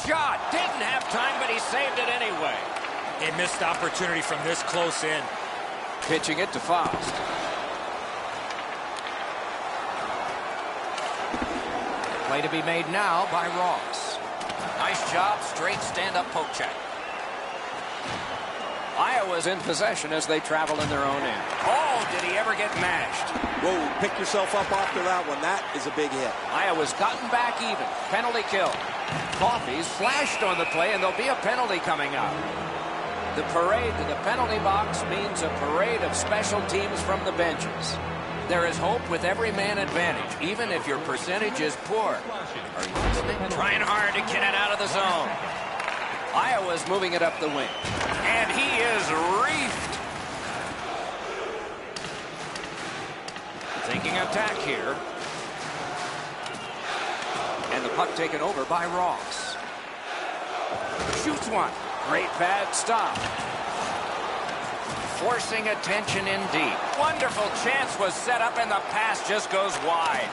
Shot, didn't have time, but he saved it anyway. A missed opportunity from this close in. Pitching it to Faust. Play to be made now by Ross. Nice job, straight stand-up poke check. Iowa's in possession as they travel in their own end. Oh, did he ever get mashed? Whoa, pick yourself up after that one. That is a big hit. Iowa's gotten back even. Penalty kill. Coffey's flashed on the play, and there'll be a penalty coming up. The parade to the penalty box means a parade of special teams from the benches. There is hope with every man advantage, even if your percentage is poor. Are you listening? Trying hard to get it out of the zone. Iowa's moving it up the wing. And he is reefed. Thinking attack here. And the puck taken over by Ross. Shoots one. Great pad stop. Forcing attention in deep. Wonderful chance was set up and the pass just goes wide.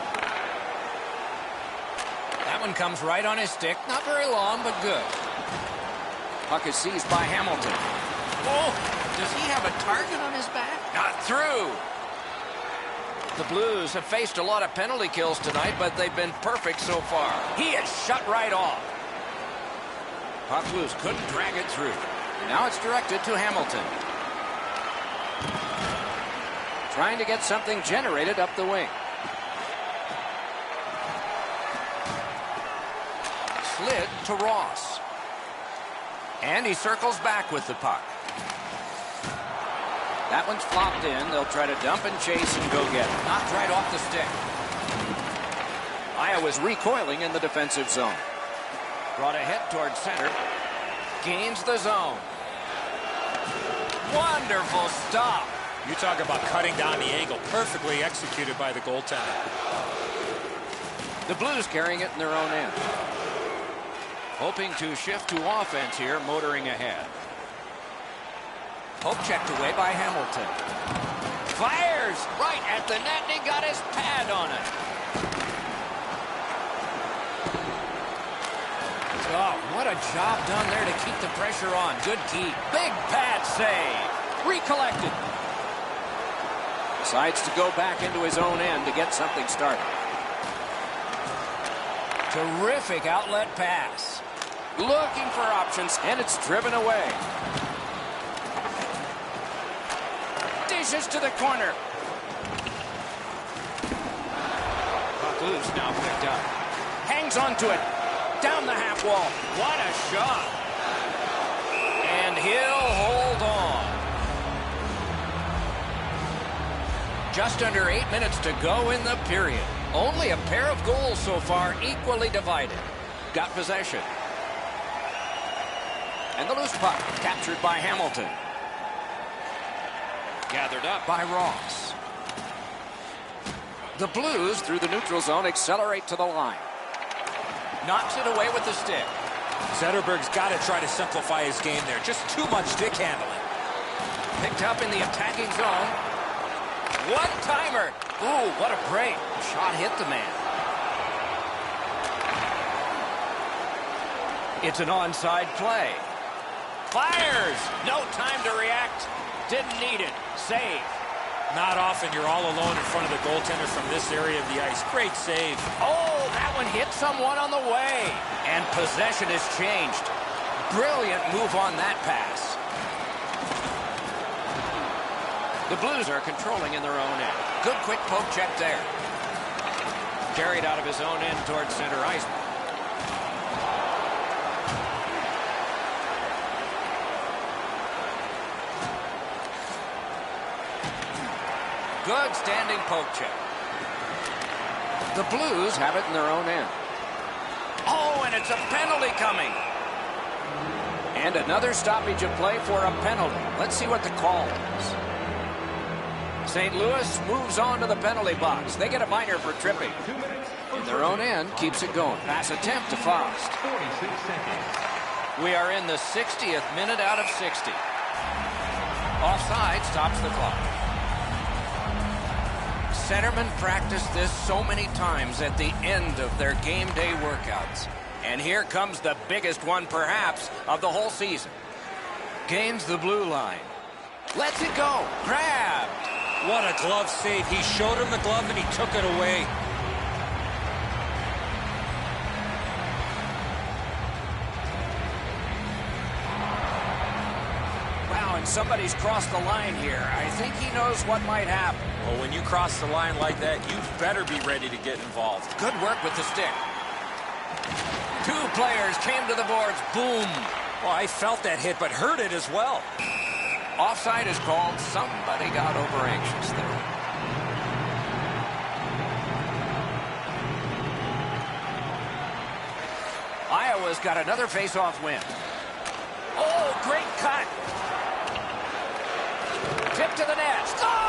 That one comes right on his stick. Not very long, but good. Puck is seized by Hamilton. Oh, does he have a target on his back? Not through. The Blues have faced a lot of penalty kills tonight, but they've been perfect so far. He is shut right off. Puck loose, couldn't drag it through. Now it's directed to Hamilton. Trying to get something generated up the wing. Slid to Ross. And he circles back with the puck. That one's flopped in. They'll try to dump and chase and go get it. Knocked right off the stick. Iowa's recoiling in the defensive zone. Brought a hit towards center. Gains the zone. Wonderful stop. You talk about cutting down the angle. Perfectly executed by the goaltender. The Blues carrying it in their own end. Hoping to shift to offense here, motoring ahead. Poke checked away by Hamilton. Fires right at the net, and he got his pad on it. Oh, what a job done there to keep the pressure on. Good keep. Big pad save. Recollected. Decides to go back into his own end to get something started. Terrific outlet pass. Looking for options, and it's driven away. Dishes to the corner. Puck loose, now picked up. Hangs onto it. Down the half wall. What a shot. And he'll hold on. Just under 8 minutes to go in the period. Only a pair of goals so far, equally divided. Got possession. And the loose puck captured by Hamilton. Gathered up by Ross. The Blues, through the neutral zone, accelerate to the line. Knocks it away with the stick. Zetterberg's got to try to simplify his game there. Just too much stick handling. Picked up in the attacking zone. One-timer. Ooh, what a break. Shot hit the man. It's an onside play. Fires. No time to react. Didn't need it. Save. Not often you're all alone in front of the goaltender from this area of the ice. Great save. Oh, that one hit someone on the way. And possession has changed. Brilliant move on that pass. The Blues are controlling in their own end. Good quick poke check there. Carried out of his own end towards center ice. Good standing poke check. The Blues have it in their own end. Oh, and it's a penalty coming. And another stoppage of play for a penalty. Let's see what the call is. St. Louis moves on to the penalty box. They get a minor for tripping. In their own end, keeps it going. Pass attempt to Faust. We are in the 60th minute out of 60. Offside stops the clock. Centermen practice this so many times at the end of their game day workouts. And here comes the biggest one, perhaps, of the whole season. Gains the blue line. Lets it go. Grabbed. What a glove save. He showed him the glove and he took it away. Wow, and somebody's crossed the line here. I think he knows what might happen. Well, when you cross the line like that, you better be ready to get involved. Good work with the stick. Two players came to the boards. Boom. Well, I felt that hit, but heard it as well. Offside is called. Somebody got over anxious there. Iowa's got another face-off win. Oh, great cut. Tip to the net. Score!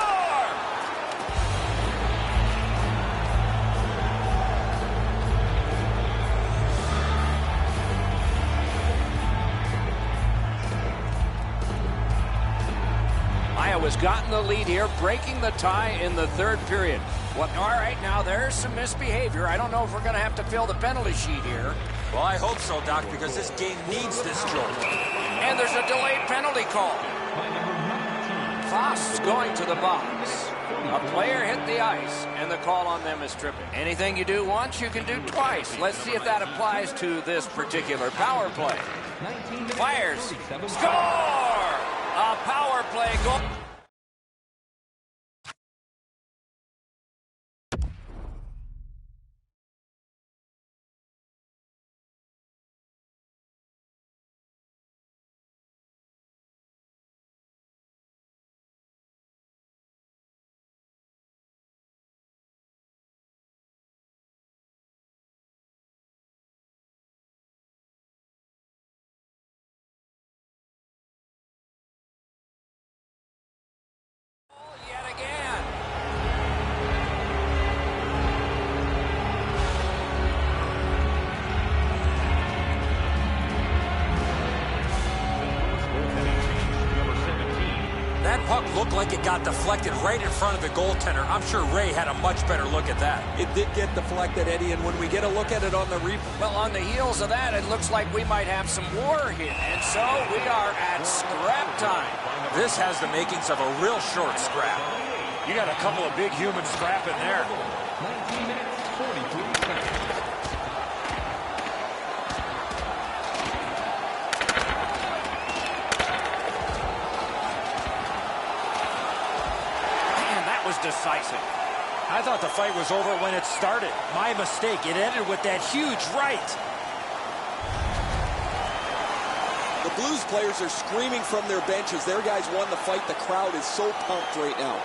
Iowa's gotten the lead here, breaking the tie in the third period. All right, now there's some misbehavior. I don't know if we're going to have to fill the penalty sheet here. Well, I hope so, Doc, because this game needs this jolt. And there's a delayed penalty call. Foss going to the box. A player hit the ice, and the call on them is tripping. Anything you do once, you can do twice. Let's see if that applies to this particular power play. Fires. Score! A power play goal. Yet again. That puck looked like it got deflected right in front of the goaltender. I'm sure Ray had a much better look at that. It did get deflected, Eddie, and when we get a look at it on the replay. Well, on the heels of that, it looks like we might have some war here. And so we are at scrap time. This has the makings of a real short scrap. You got a couple of big humans scrapping there. 19 minutes, 43 seconds. Man, that was decisive. I thought the fight was over when it started. My mistake. It ended with that huge right. The Blues players are screaming from their benches. Their guys won the fight. The crowd is so pumped right now.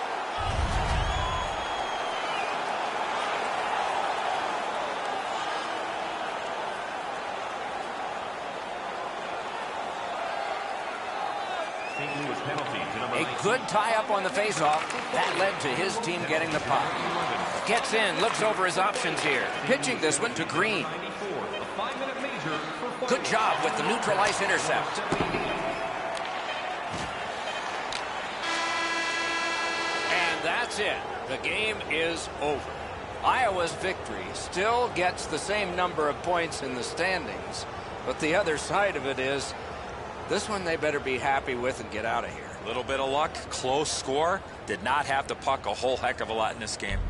A good tie-up on the face-off. That led to his team getting the puck. Gets in, looks over his options here. Pitching this one to Green. Good job with the neutral ice intercept. And that's it. The game is over. Iowa's victory still gets the same number of points in the standings, but the other side of it is this one they better be happy with and get out of here. A little bit of luck, close score. Did not have to puck a whole heck of a lot in this game.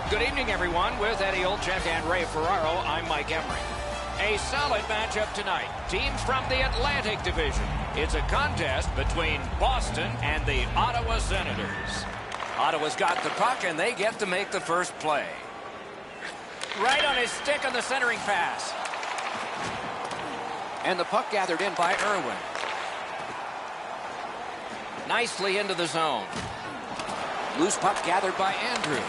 Good evening, everyone. With Eddie Olczyk and Ray Ferraro, I'm Mike Emmerich. A solid matchup tonight. Teams from the Atlantic Division. It's a contest between Boston and the Ottawa Senators. Ottawa's got the puck, and they get to make the first play. Right on his stick on the centering pass. And the puck gathered in by Irwin. Nicely into the zone. Loose puck gathered by Andrew.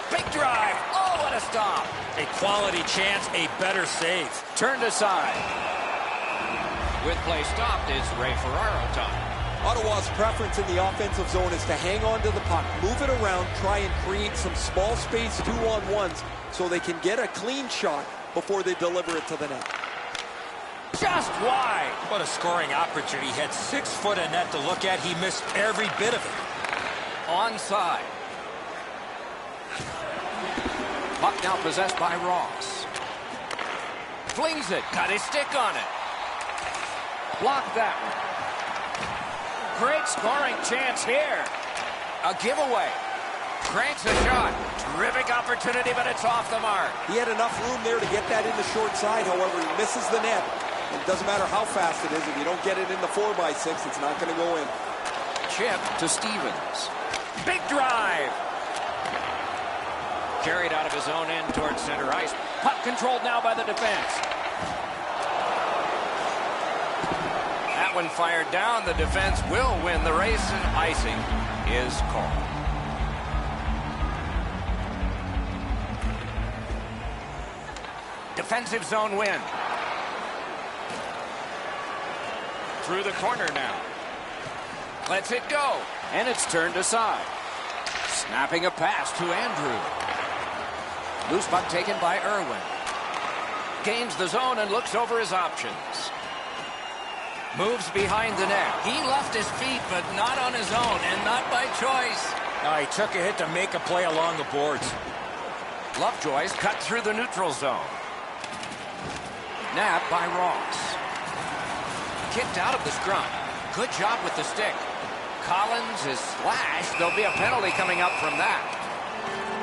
Big drive. Oh, what a stop. A quality chance, a better save. Turned aside. With play stopped, it's Ray Ferraro time. Ottawa's preference in the offensive zone is to hang on to the puck, move it around, try and create some small space 2-on-1s so they can get a clean shot before they deliver it to the net. Just wide. What a scoring opportunity. He had 6 foot of net to look at. He missed every bit of it. Onside. Puck now possessed by Ross. Flings it. Got his stick on it. Blocked that one. Great scoring chance here. A giveaway. Cranks a shot. Terrific opportunity, but it's off the mark. He had enough room there to get that in the short side. However, he misses the net. It doesn't matter how fast it is. If you don't get it in the 4x6, it's not going to go in. Chip to Stevens. Big drive. Carried out of his own end towards center ice. Puck controlled now by the defense. That one fired down. The defense will win the race, and icing is called. Defensive zone win. Through the corner now. Lets it go. And it's turned aside. Snapping a pass to Andrew. Loose puck taken by Irwin. Gains the zone and looks over his options. Moves behind the net. He left his feet, but not on his own, and not by choice. No, he took a hit to make a play along the boards. Lovejoy's cut through the neutral zone. Nabbed by Ross. Kicked out of the scrum. Good job with the stick. Collins is slashed. There'll be a penalty coming up from that.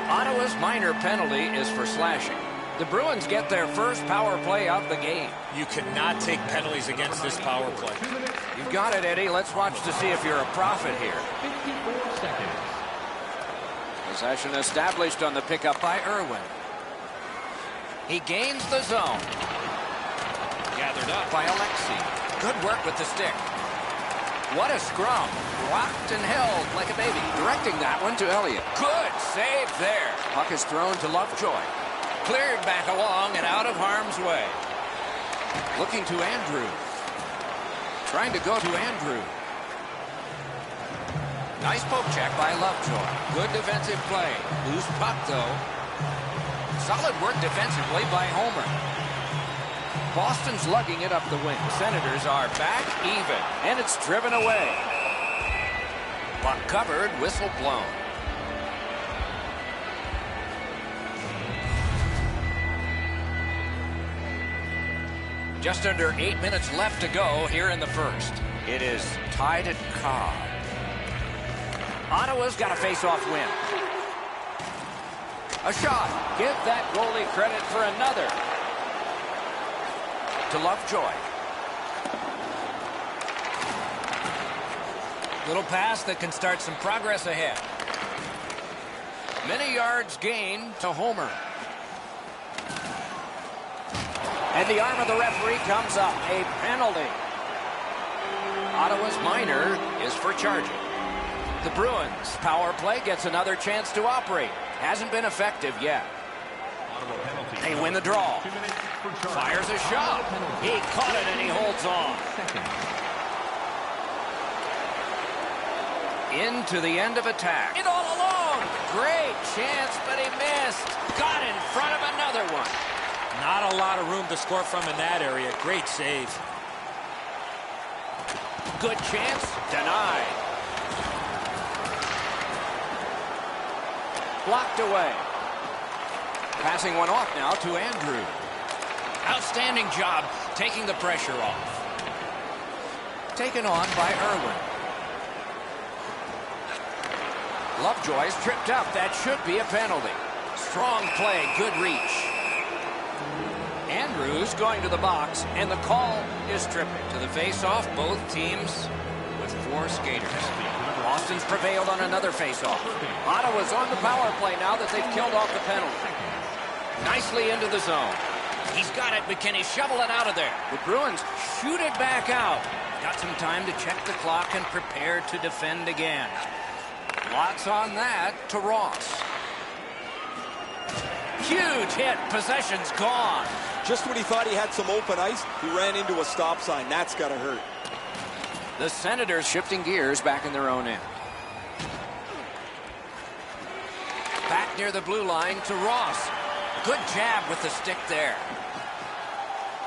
Ottawa's minor penalty is for slashing. The Bruins get their first power play of the game. You cannot take penalties against this power play. You've got it, Eddie. Let's watch to see if you're a prophet here. 54 seconds. Possession established on the pickup by Irwin. He gains the zone. Gathered up by Alexei. Good work with the stick. What a scrum. Rocked and held like a baby. Directing that one to Elliott. Good save there. Puck is thrown to Lovejoy. Cleared back along and out of harm's way. Looking to Andrew. Trying to go to Andrew. Nice poke check by Lovejoy. Good defensive play. Loose puck, though. Solid work defensively by Homer. Boston's lugging it up the wing. Senators are back even, and it's driven away. Puck covered, whistle blown. Just under 8 minutes left to go here in the first. It is tied at Cobb. Ottawa's got a face-off win. A shot. Give that goalie credit for another. To Lovejoy. Little pass that can start some progress ahead. Many yards gained to Homer. And the arm of the referee comes up. A penalty. Ottawa's minor is for charging. The Bruins power play gets another chance to operate. Hasn't been effective yet. They win the draw. Fires a shot. He caught it and he holds on. Into the end of attack. It all alone. Great chance, but he missed. Got in front of another one. Not a lot of room to score from in that area. Great save. Good chance. Denied. Blocked away. Passing one off now to Andrew. Outstanding job taking the pressure off. Taken on by Irwin. Lovejoy's tripped up. That should be a penalty. Strong play, good reach. Andrews going to the box, and the call is tripping. To the face-off, both teams with 4 skaters. Boston's prevailed on another face-off. Ottawa's on the power play now that they've killed off the penalty. Nicely into the zone. He's got it, but can he shovel it out of there? The Bruins shoot it back out. Got some time to check the clock and prepare to defend again. Lots on that to Ross. Huge hit. Possession's gone. Just when he thought he had some open ice, he ran into a stop sign. That's got to hurt. The Senators shifting gears back in their own end. Back near the blue line to Ross. Good jab with the stick there.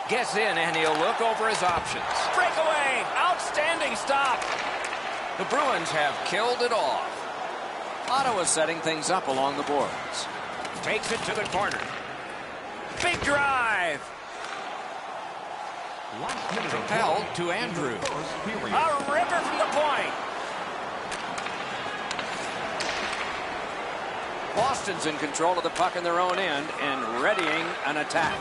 Gets in, and he'll look over his options. Breakaway! Outstanding stop! The Bruins have killed it off. Ottawa setting things up along the boards. Takes it to the corner. Big drive! Propelled to Andrews. A ripper from the point! Boston's in control of the puck in their own end and readying an attack.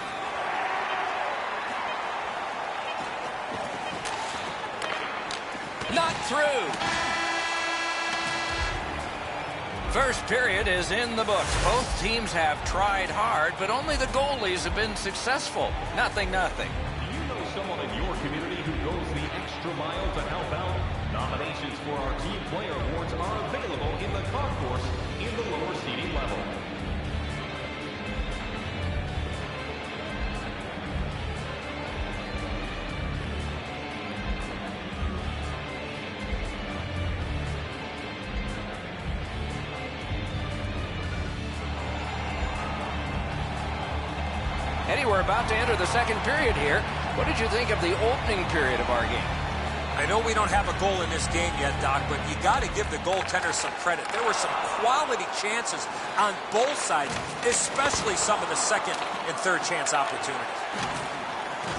Not through. First period is in the books. Both teams have tried hard, but only the goalies have been successful. 0-0. Do you know someone in your community who goes the extra mile to help out? Nominations for our Team Player Awards are available in the concourse in the lower seating level. Eddie, we're about to enter the second period here. What did you think of the opening period of our game? I know we don't have a goal in this game yet, Doc, but you got to give the goaltender some credit. There were some quality chances on both sides, especially some of the second and third chance opportunities.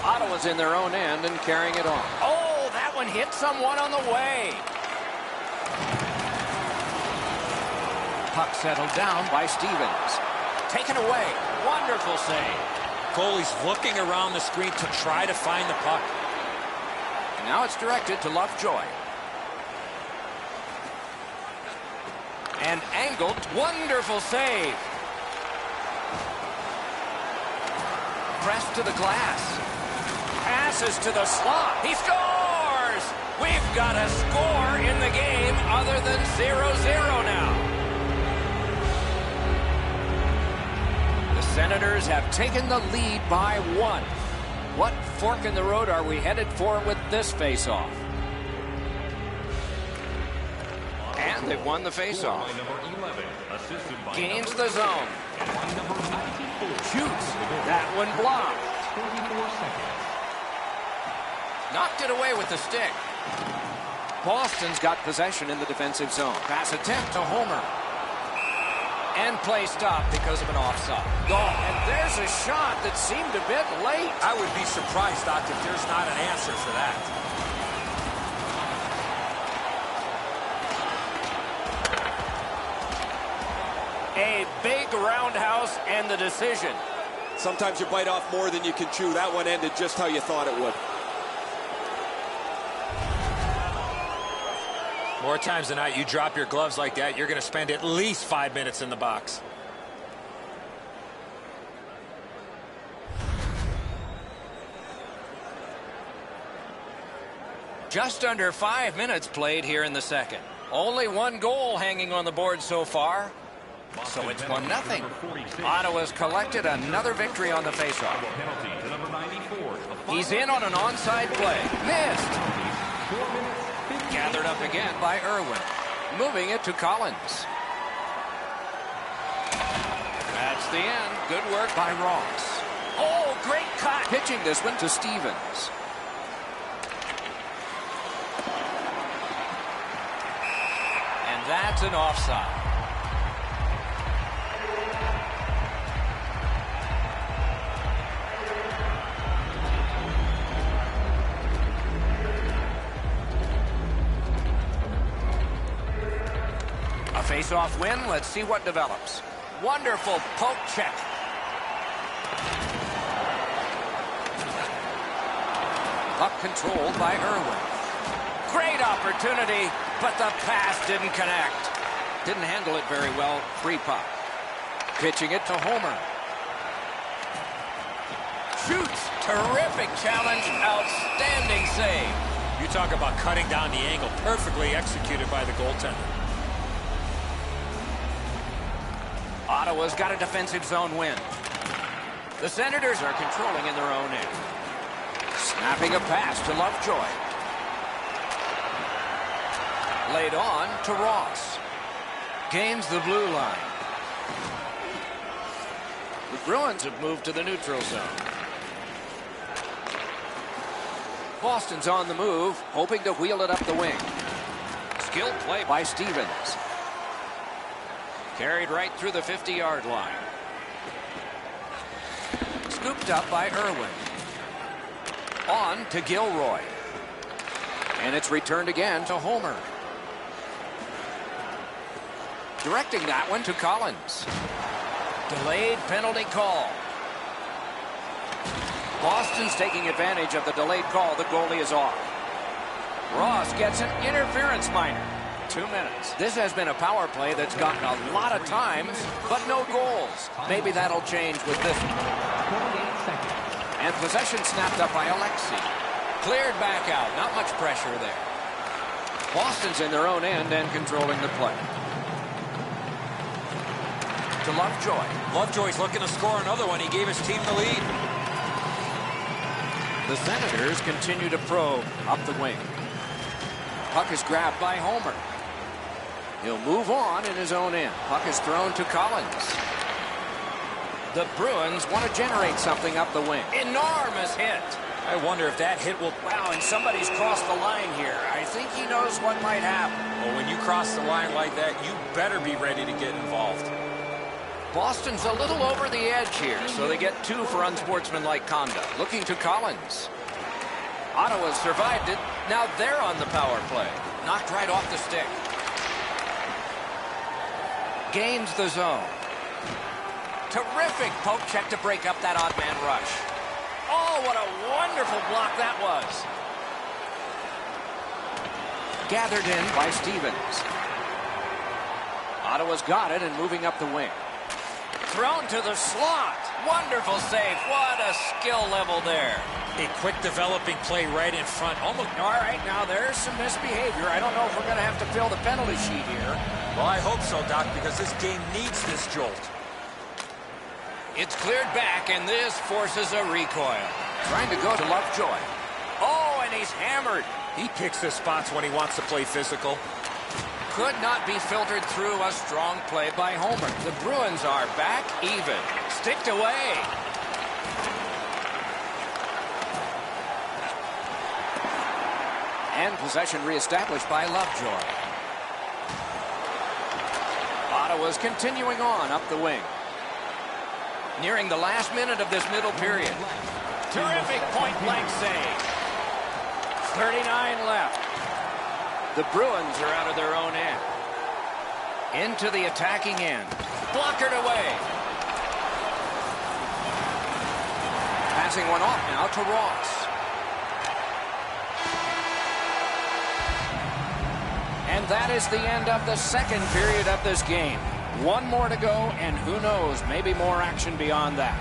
Ottawa's in their own end and carrying it on. Oh, that one hit someone on the way. Puck settled down by Stevens. Taken away. Wonderful save. Goalie's looking around the screen to try to find the puck. And now it's directed to Lovejoy. And angled. Wonderful save. Pressed to the glass. Passes to the slot. He scores! We've got a score in the game other than 0-0 now. Senators have taken the lead by 1. What fork in the road are we headed for with this face-off? And they've won the face-off. Gains the zone. Shoots. That one blocked. Knocked it away with the stick. Boston's got possession in the defensive zone. Pass attempt to Homer. And play stopped because of an offside. Oh, and there's a shot that seemed a bit late. I would be surprised, Doc, if there's not an answer for that. A big roundhouse and the decision. Sometimes you bite off more than you can chew. That one ended just how you thought it would. More times than not, you drop your gloves like that, you're going to spend at least 5 minutes in the box. Just under 5 minutes played here in the second. Only 1 goal hanging on the board so far. So it's 1-0. Ottawa's collected another victory on the faceoff. He's in on an onside play. Missed. Gathered up again by Irwin. Moving it to Collins. That's the end. Good work by Ross. Oh, great cut. Pitching this one to Stevens. And that's an offside. Face-off win. Let's see what develops. Wonderful poke check. Puck controlled by Irwin. Great opportunity, but the pass didn't connect. Didn't handle it very well. Free puck. Pitching it to Homer. Shoots. Terrific challenge. Outstanding save. You talk about cutting down the angle. Perfectly executed by the goaltender. Ottawa's got a defensive zone win. The Senators are controlling in their own end. Snapping a pass to Lovejoy. Laid on to Ross. Gains the blue line. The Bruins have moved to the neutral zone. Boston's on the move, hoping to wheel it up the wing. Skilled play by Stevens. Carried right through the 50-yard line. Scooped up by Irwin. On to Gilroy. And it's returned again to Homer. Directing that one to Collins. Delayed penalty call. Boston's taking advantage of the delayed call. The goalie is off. Ross gets an interference minor. 2 minutes. This has been a power play that's gotten a lot of times, but no goals. Maybe that'll change with this one. And possession snapped up by Alexei. Cleared back out. Not much pressure there. Boston's in their own end and controlling the play. To Lovejoy. Lovejoy's looking to score another one. He gave his team the lead. The Senators continue to probe up the wing. Puck is grabbed by Homer. He'll move on in his own end. Puck is thrown to Collins. The Bruins want to generate something up the wing. Enormous hit. I wonder if that hit will... Wow, and somebody's crossed the line here. I think he knows what might happen. Well, when you cross the line like that, you better be ready to get involved. Boston's a little over the edge here, so they get 2 for unsportsmanlike conduct. Looking to Collins. Ottawa survived it. Now they're on the power play. Knocked right off the stick. Gains the zone. Terrific poke check to break up that odd man rush. Oh, what a wonderful block that was. Gathered in by Stevens. Ottawa's got it and moving up the wing. Thrown to the slot. Wonderful save. What a skill level there. A quick developing play right in front. Almost. All right, now there's some misbehavior. I don't know if we're going to have to fill the penalty sheet here. Well, I hope so, Doc, because this game needs this jolt. It's cleared back, and this forces a recoil. Trying to go to Lovejoy. Oh, and he's hammered. He picks his spots when he wants to play physical. Could not be filtered through a strong play by Homer. The Bruins are back even. Sticked away. And possession reestablished by Lovejoy. Ottawa's continuing on up the wing. Nearing the last minute of this middle period. Terrific point-blank save. 39 left. The Bruins are out of their own end. Into the attacking end. Blockered away. Passing one off now to Ross. And that is the end of the second period of this game. 1 more to go, and who knows, maybe more action beyond that.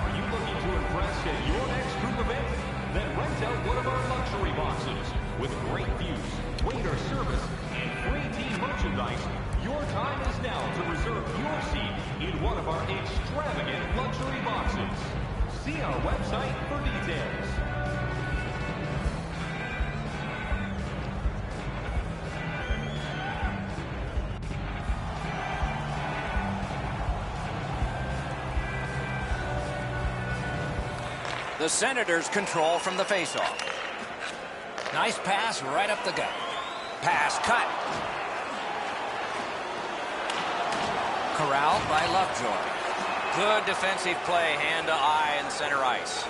Are you looking to impress at your next group event? Then rent out one of our luxury boxes. With great views, waiter service, and free team merchandise, your time is now to reserve your seat in one of our extravagant luxury boxes. See our website for details. The Senators control from the faceoff. Nice pass right up the gut. Pass cut. Corralled by Lovejoy. Good defensive play, hand to eye and center ice.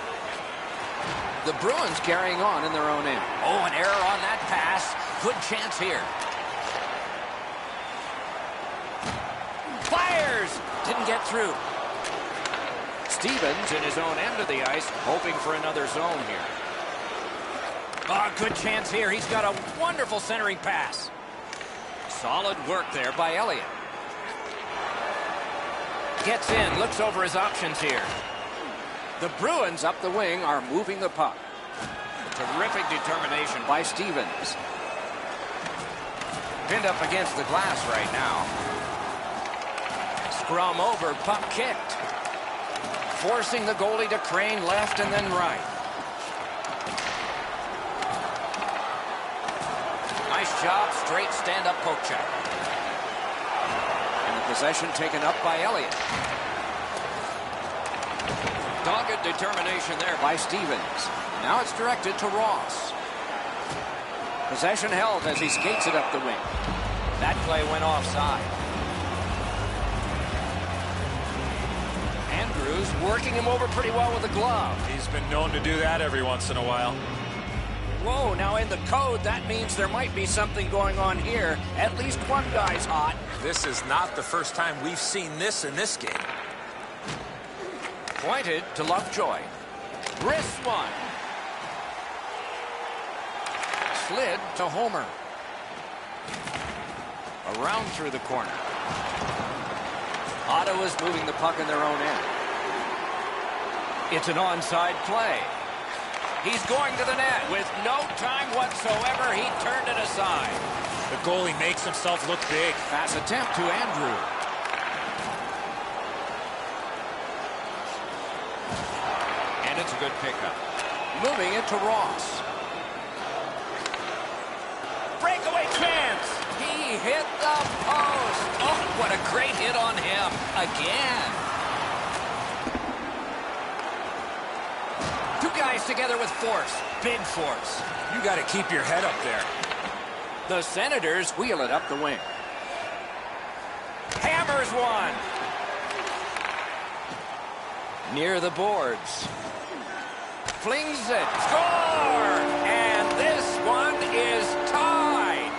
The Bruins carrying on in their own end. Oh, an error on that pass. Good chance here. Fires! Didn't get through. Stevens in his own end of the ice, hoping for another zone here. Oh, good chance here. He's got a wonderful centering pass. Solid work there by Elliott. Gets in, looks over his options here. The Bruins up the wing are moving the puck. Terrific determination by Stevens. Pinned up against the glass right now. Scrum over, puck kicked. Forcing the goalie to crane left and then right. Nice job, straight stand-up poke check. And the possession taken up by Elliott. Dogged determination there by Stevens. Now it's directed to Ross. Possession held as he skates it up the wing. That play went offside. Andrews working him over pretty well with the glove. He's been known to do that every once in a while. Whoa, now in the code, that means there might be something going on here. At least one guy's hot. This is not the first time we've seen this in this game. Pointed to Lovejoy. Wrist one. Slid to Homer. Around through the corner. Ottawa's moving the puck in their own end. It's an onside play. He's going to the net with no time whatsoever. He turned it aside. The goalie makes himself look big. Pass attempt to Andrew. And it's a good pickup. Moving it to Ross. Breakaway chance. He hit the post. Oh, what a great hit on him. Again. Two guys together with force. Big force. You got to keep your head up there. The Senators wheel it up the wing. Hammers one. Near the boards. Flings it. Score! And this one is tied.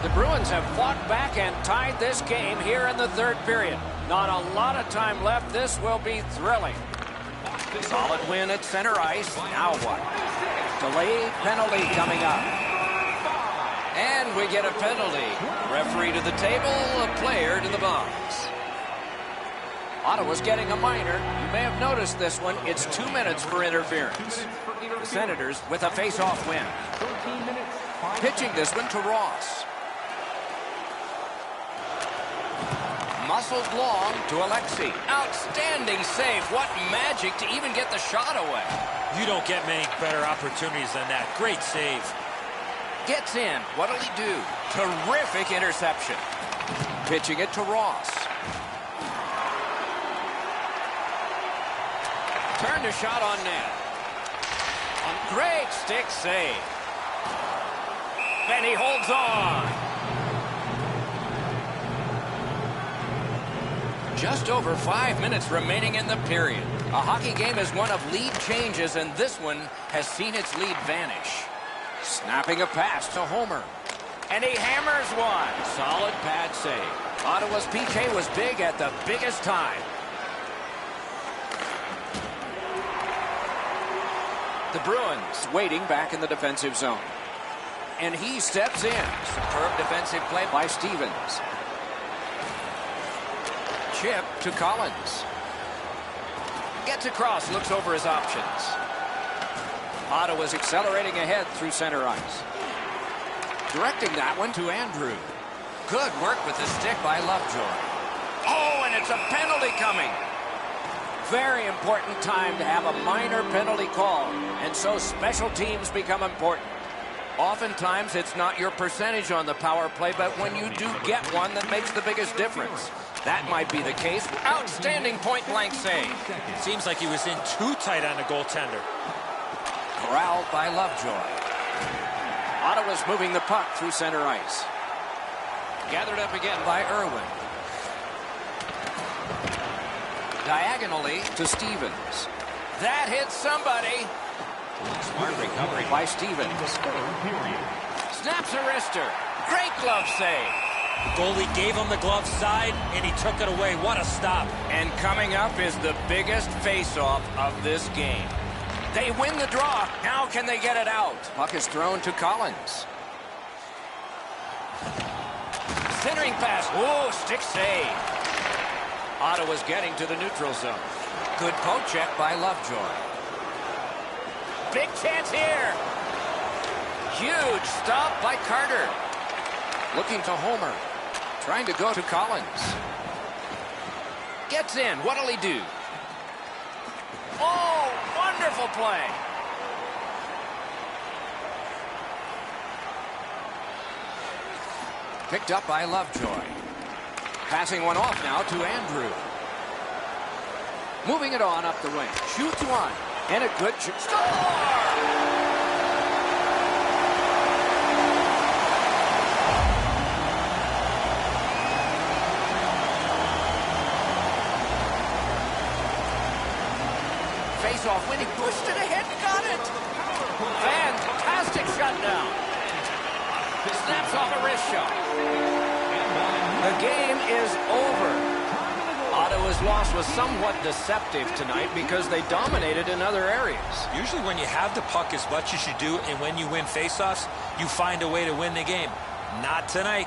The Bruins have fought back and tied this game here in the third period. Not a lot of time left. This will be thrilling. Solid win at center ice. Now what? Delayed penalty coming up. And we get a penalty. Referee to the table, a player to the box. Ottawa's getting a minor. You may have noticed this one. It's 2 minutes for interference. The Senators with a face-off win. Pitching this one to Ross. Muscled long to Alexi. Outstanding save. What magic to even get the shot away. You don't get many better opportunities than that. Great save. Gets in. What'll he do? Terrific interception. Pitching it to Ross. Turned a shot on net. A great stick save. And he holds on. Just over 5 minutes remaining in the period. A hockey game is one of lead changes, and this one has seen its lead vanish. Snapping a pass to Homer. And he hammers one. Solid pad save. Ottawa's PK was big at the biggest time. The Bruins waiting back in the defensive zone. And he steps in. Superb defensive play by Stevens. Chip to Collins. Gets across, looks over his options. Ottawa's accelerating ahead through center ice. Directing that one to Andrew. Good work with the stick by Lovejoy. Oh, and it's a penalty coming. Very important time to have a minor penalty call, and so special teams become important. Oftentimes, it's not your percentage on the power play, but when you do get one that makes the biggest difference. That might be the case. Outstanding point-blank save. Seems like he was in too tight on the goaltender. Corralled by Lovejoy. Ottawa's moving the puck through center ice. Gathered up again by Irwin. Diagonally to Stevens. That hits somebody. Smart recovery by Stevens. Snaps a wrister. Great glove save. The goalie gave him the glove side, and he took it away. What a stop. And coming up is the biggest face-off of this game. They win the draw. Now can they get it out? Puck is thrown to Collins. Centering pass. Whoa, stick save. Ottawa's getting to the neutral zone. Good poke check by Lovejoy. Big chance here. Huge stop by Carter. Looking to Homer. Trying to go to Collins. Gets in. What'll he do? Oh, wonderful play. Picked up by Lovejoy. Passing one off now to Andrew. Moving it on up the wing. Shoots one. And a good shoot. Score! Face-off when he pushed it ahead and got it. Fantastic shutdown. Snaps off a wrist shot. The game is over. Ottawa's loss was somewhat deceptive tonight because they dominated in other areas. Usually when you have the puck as much as you do and when you win face-offs, you find a way to win the game. Not tonight.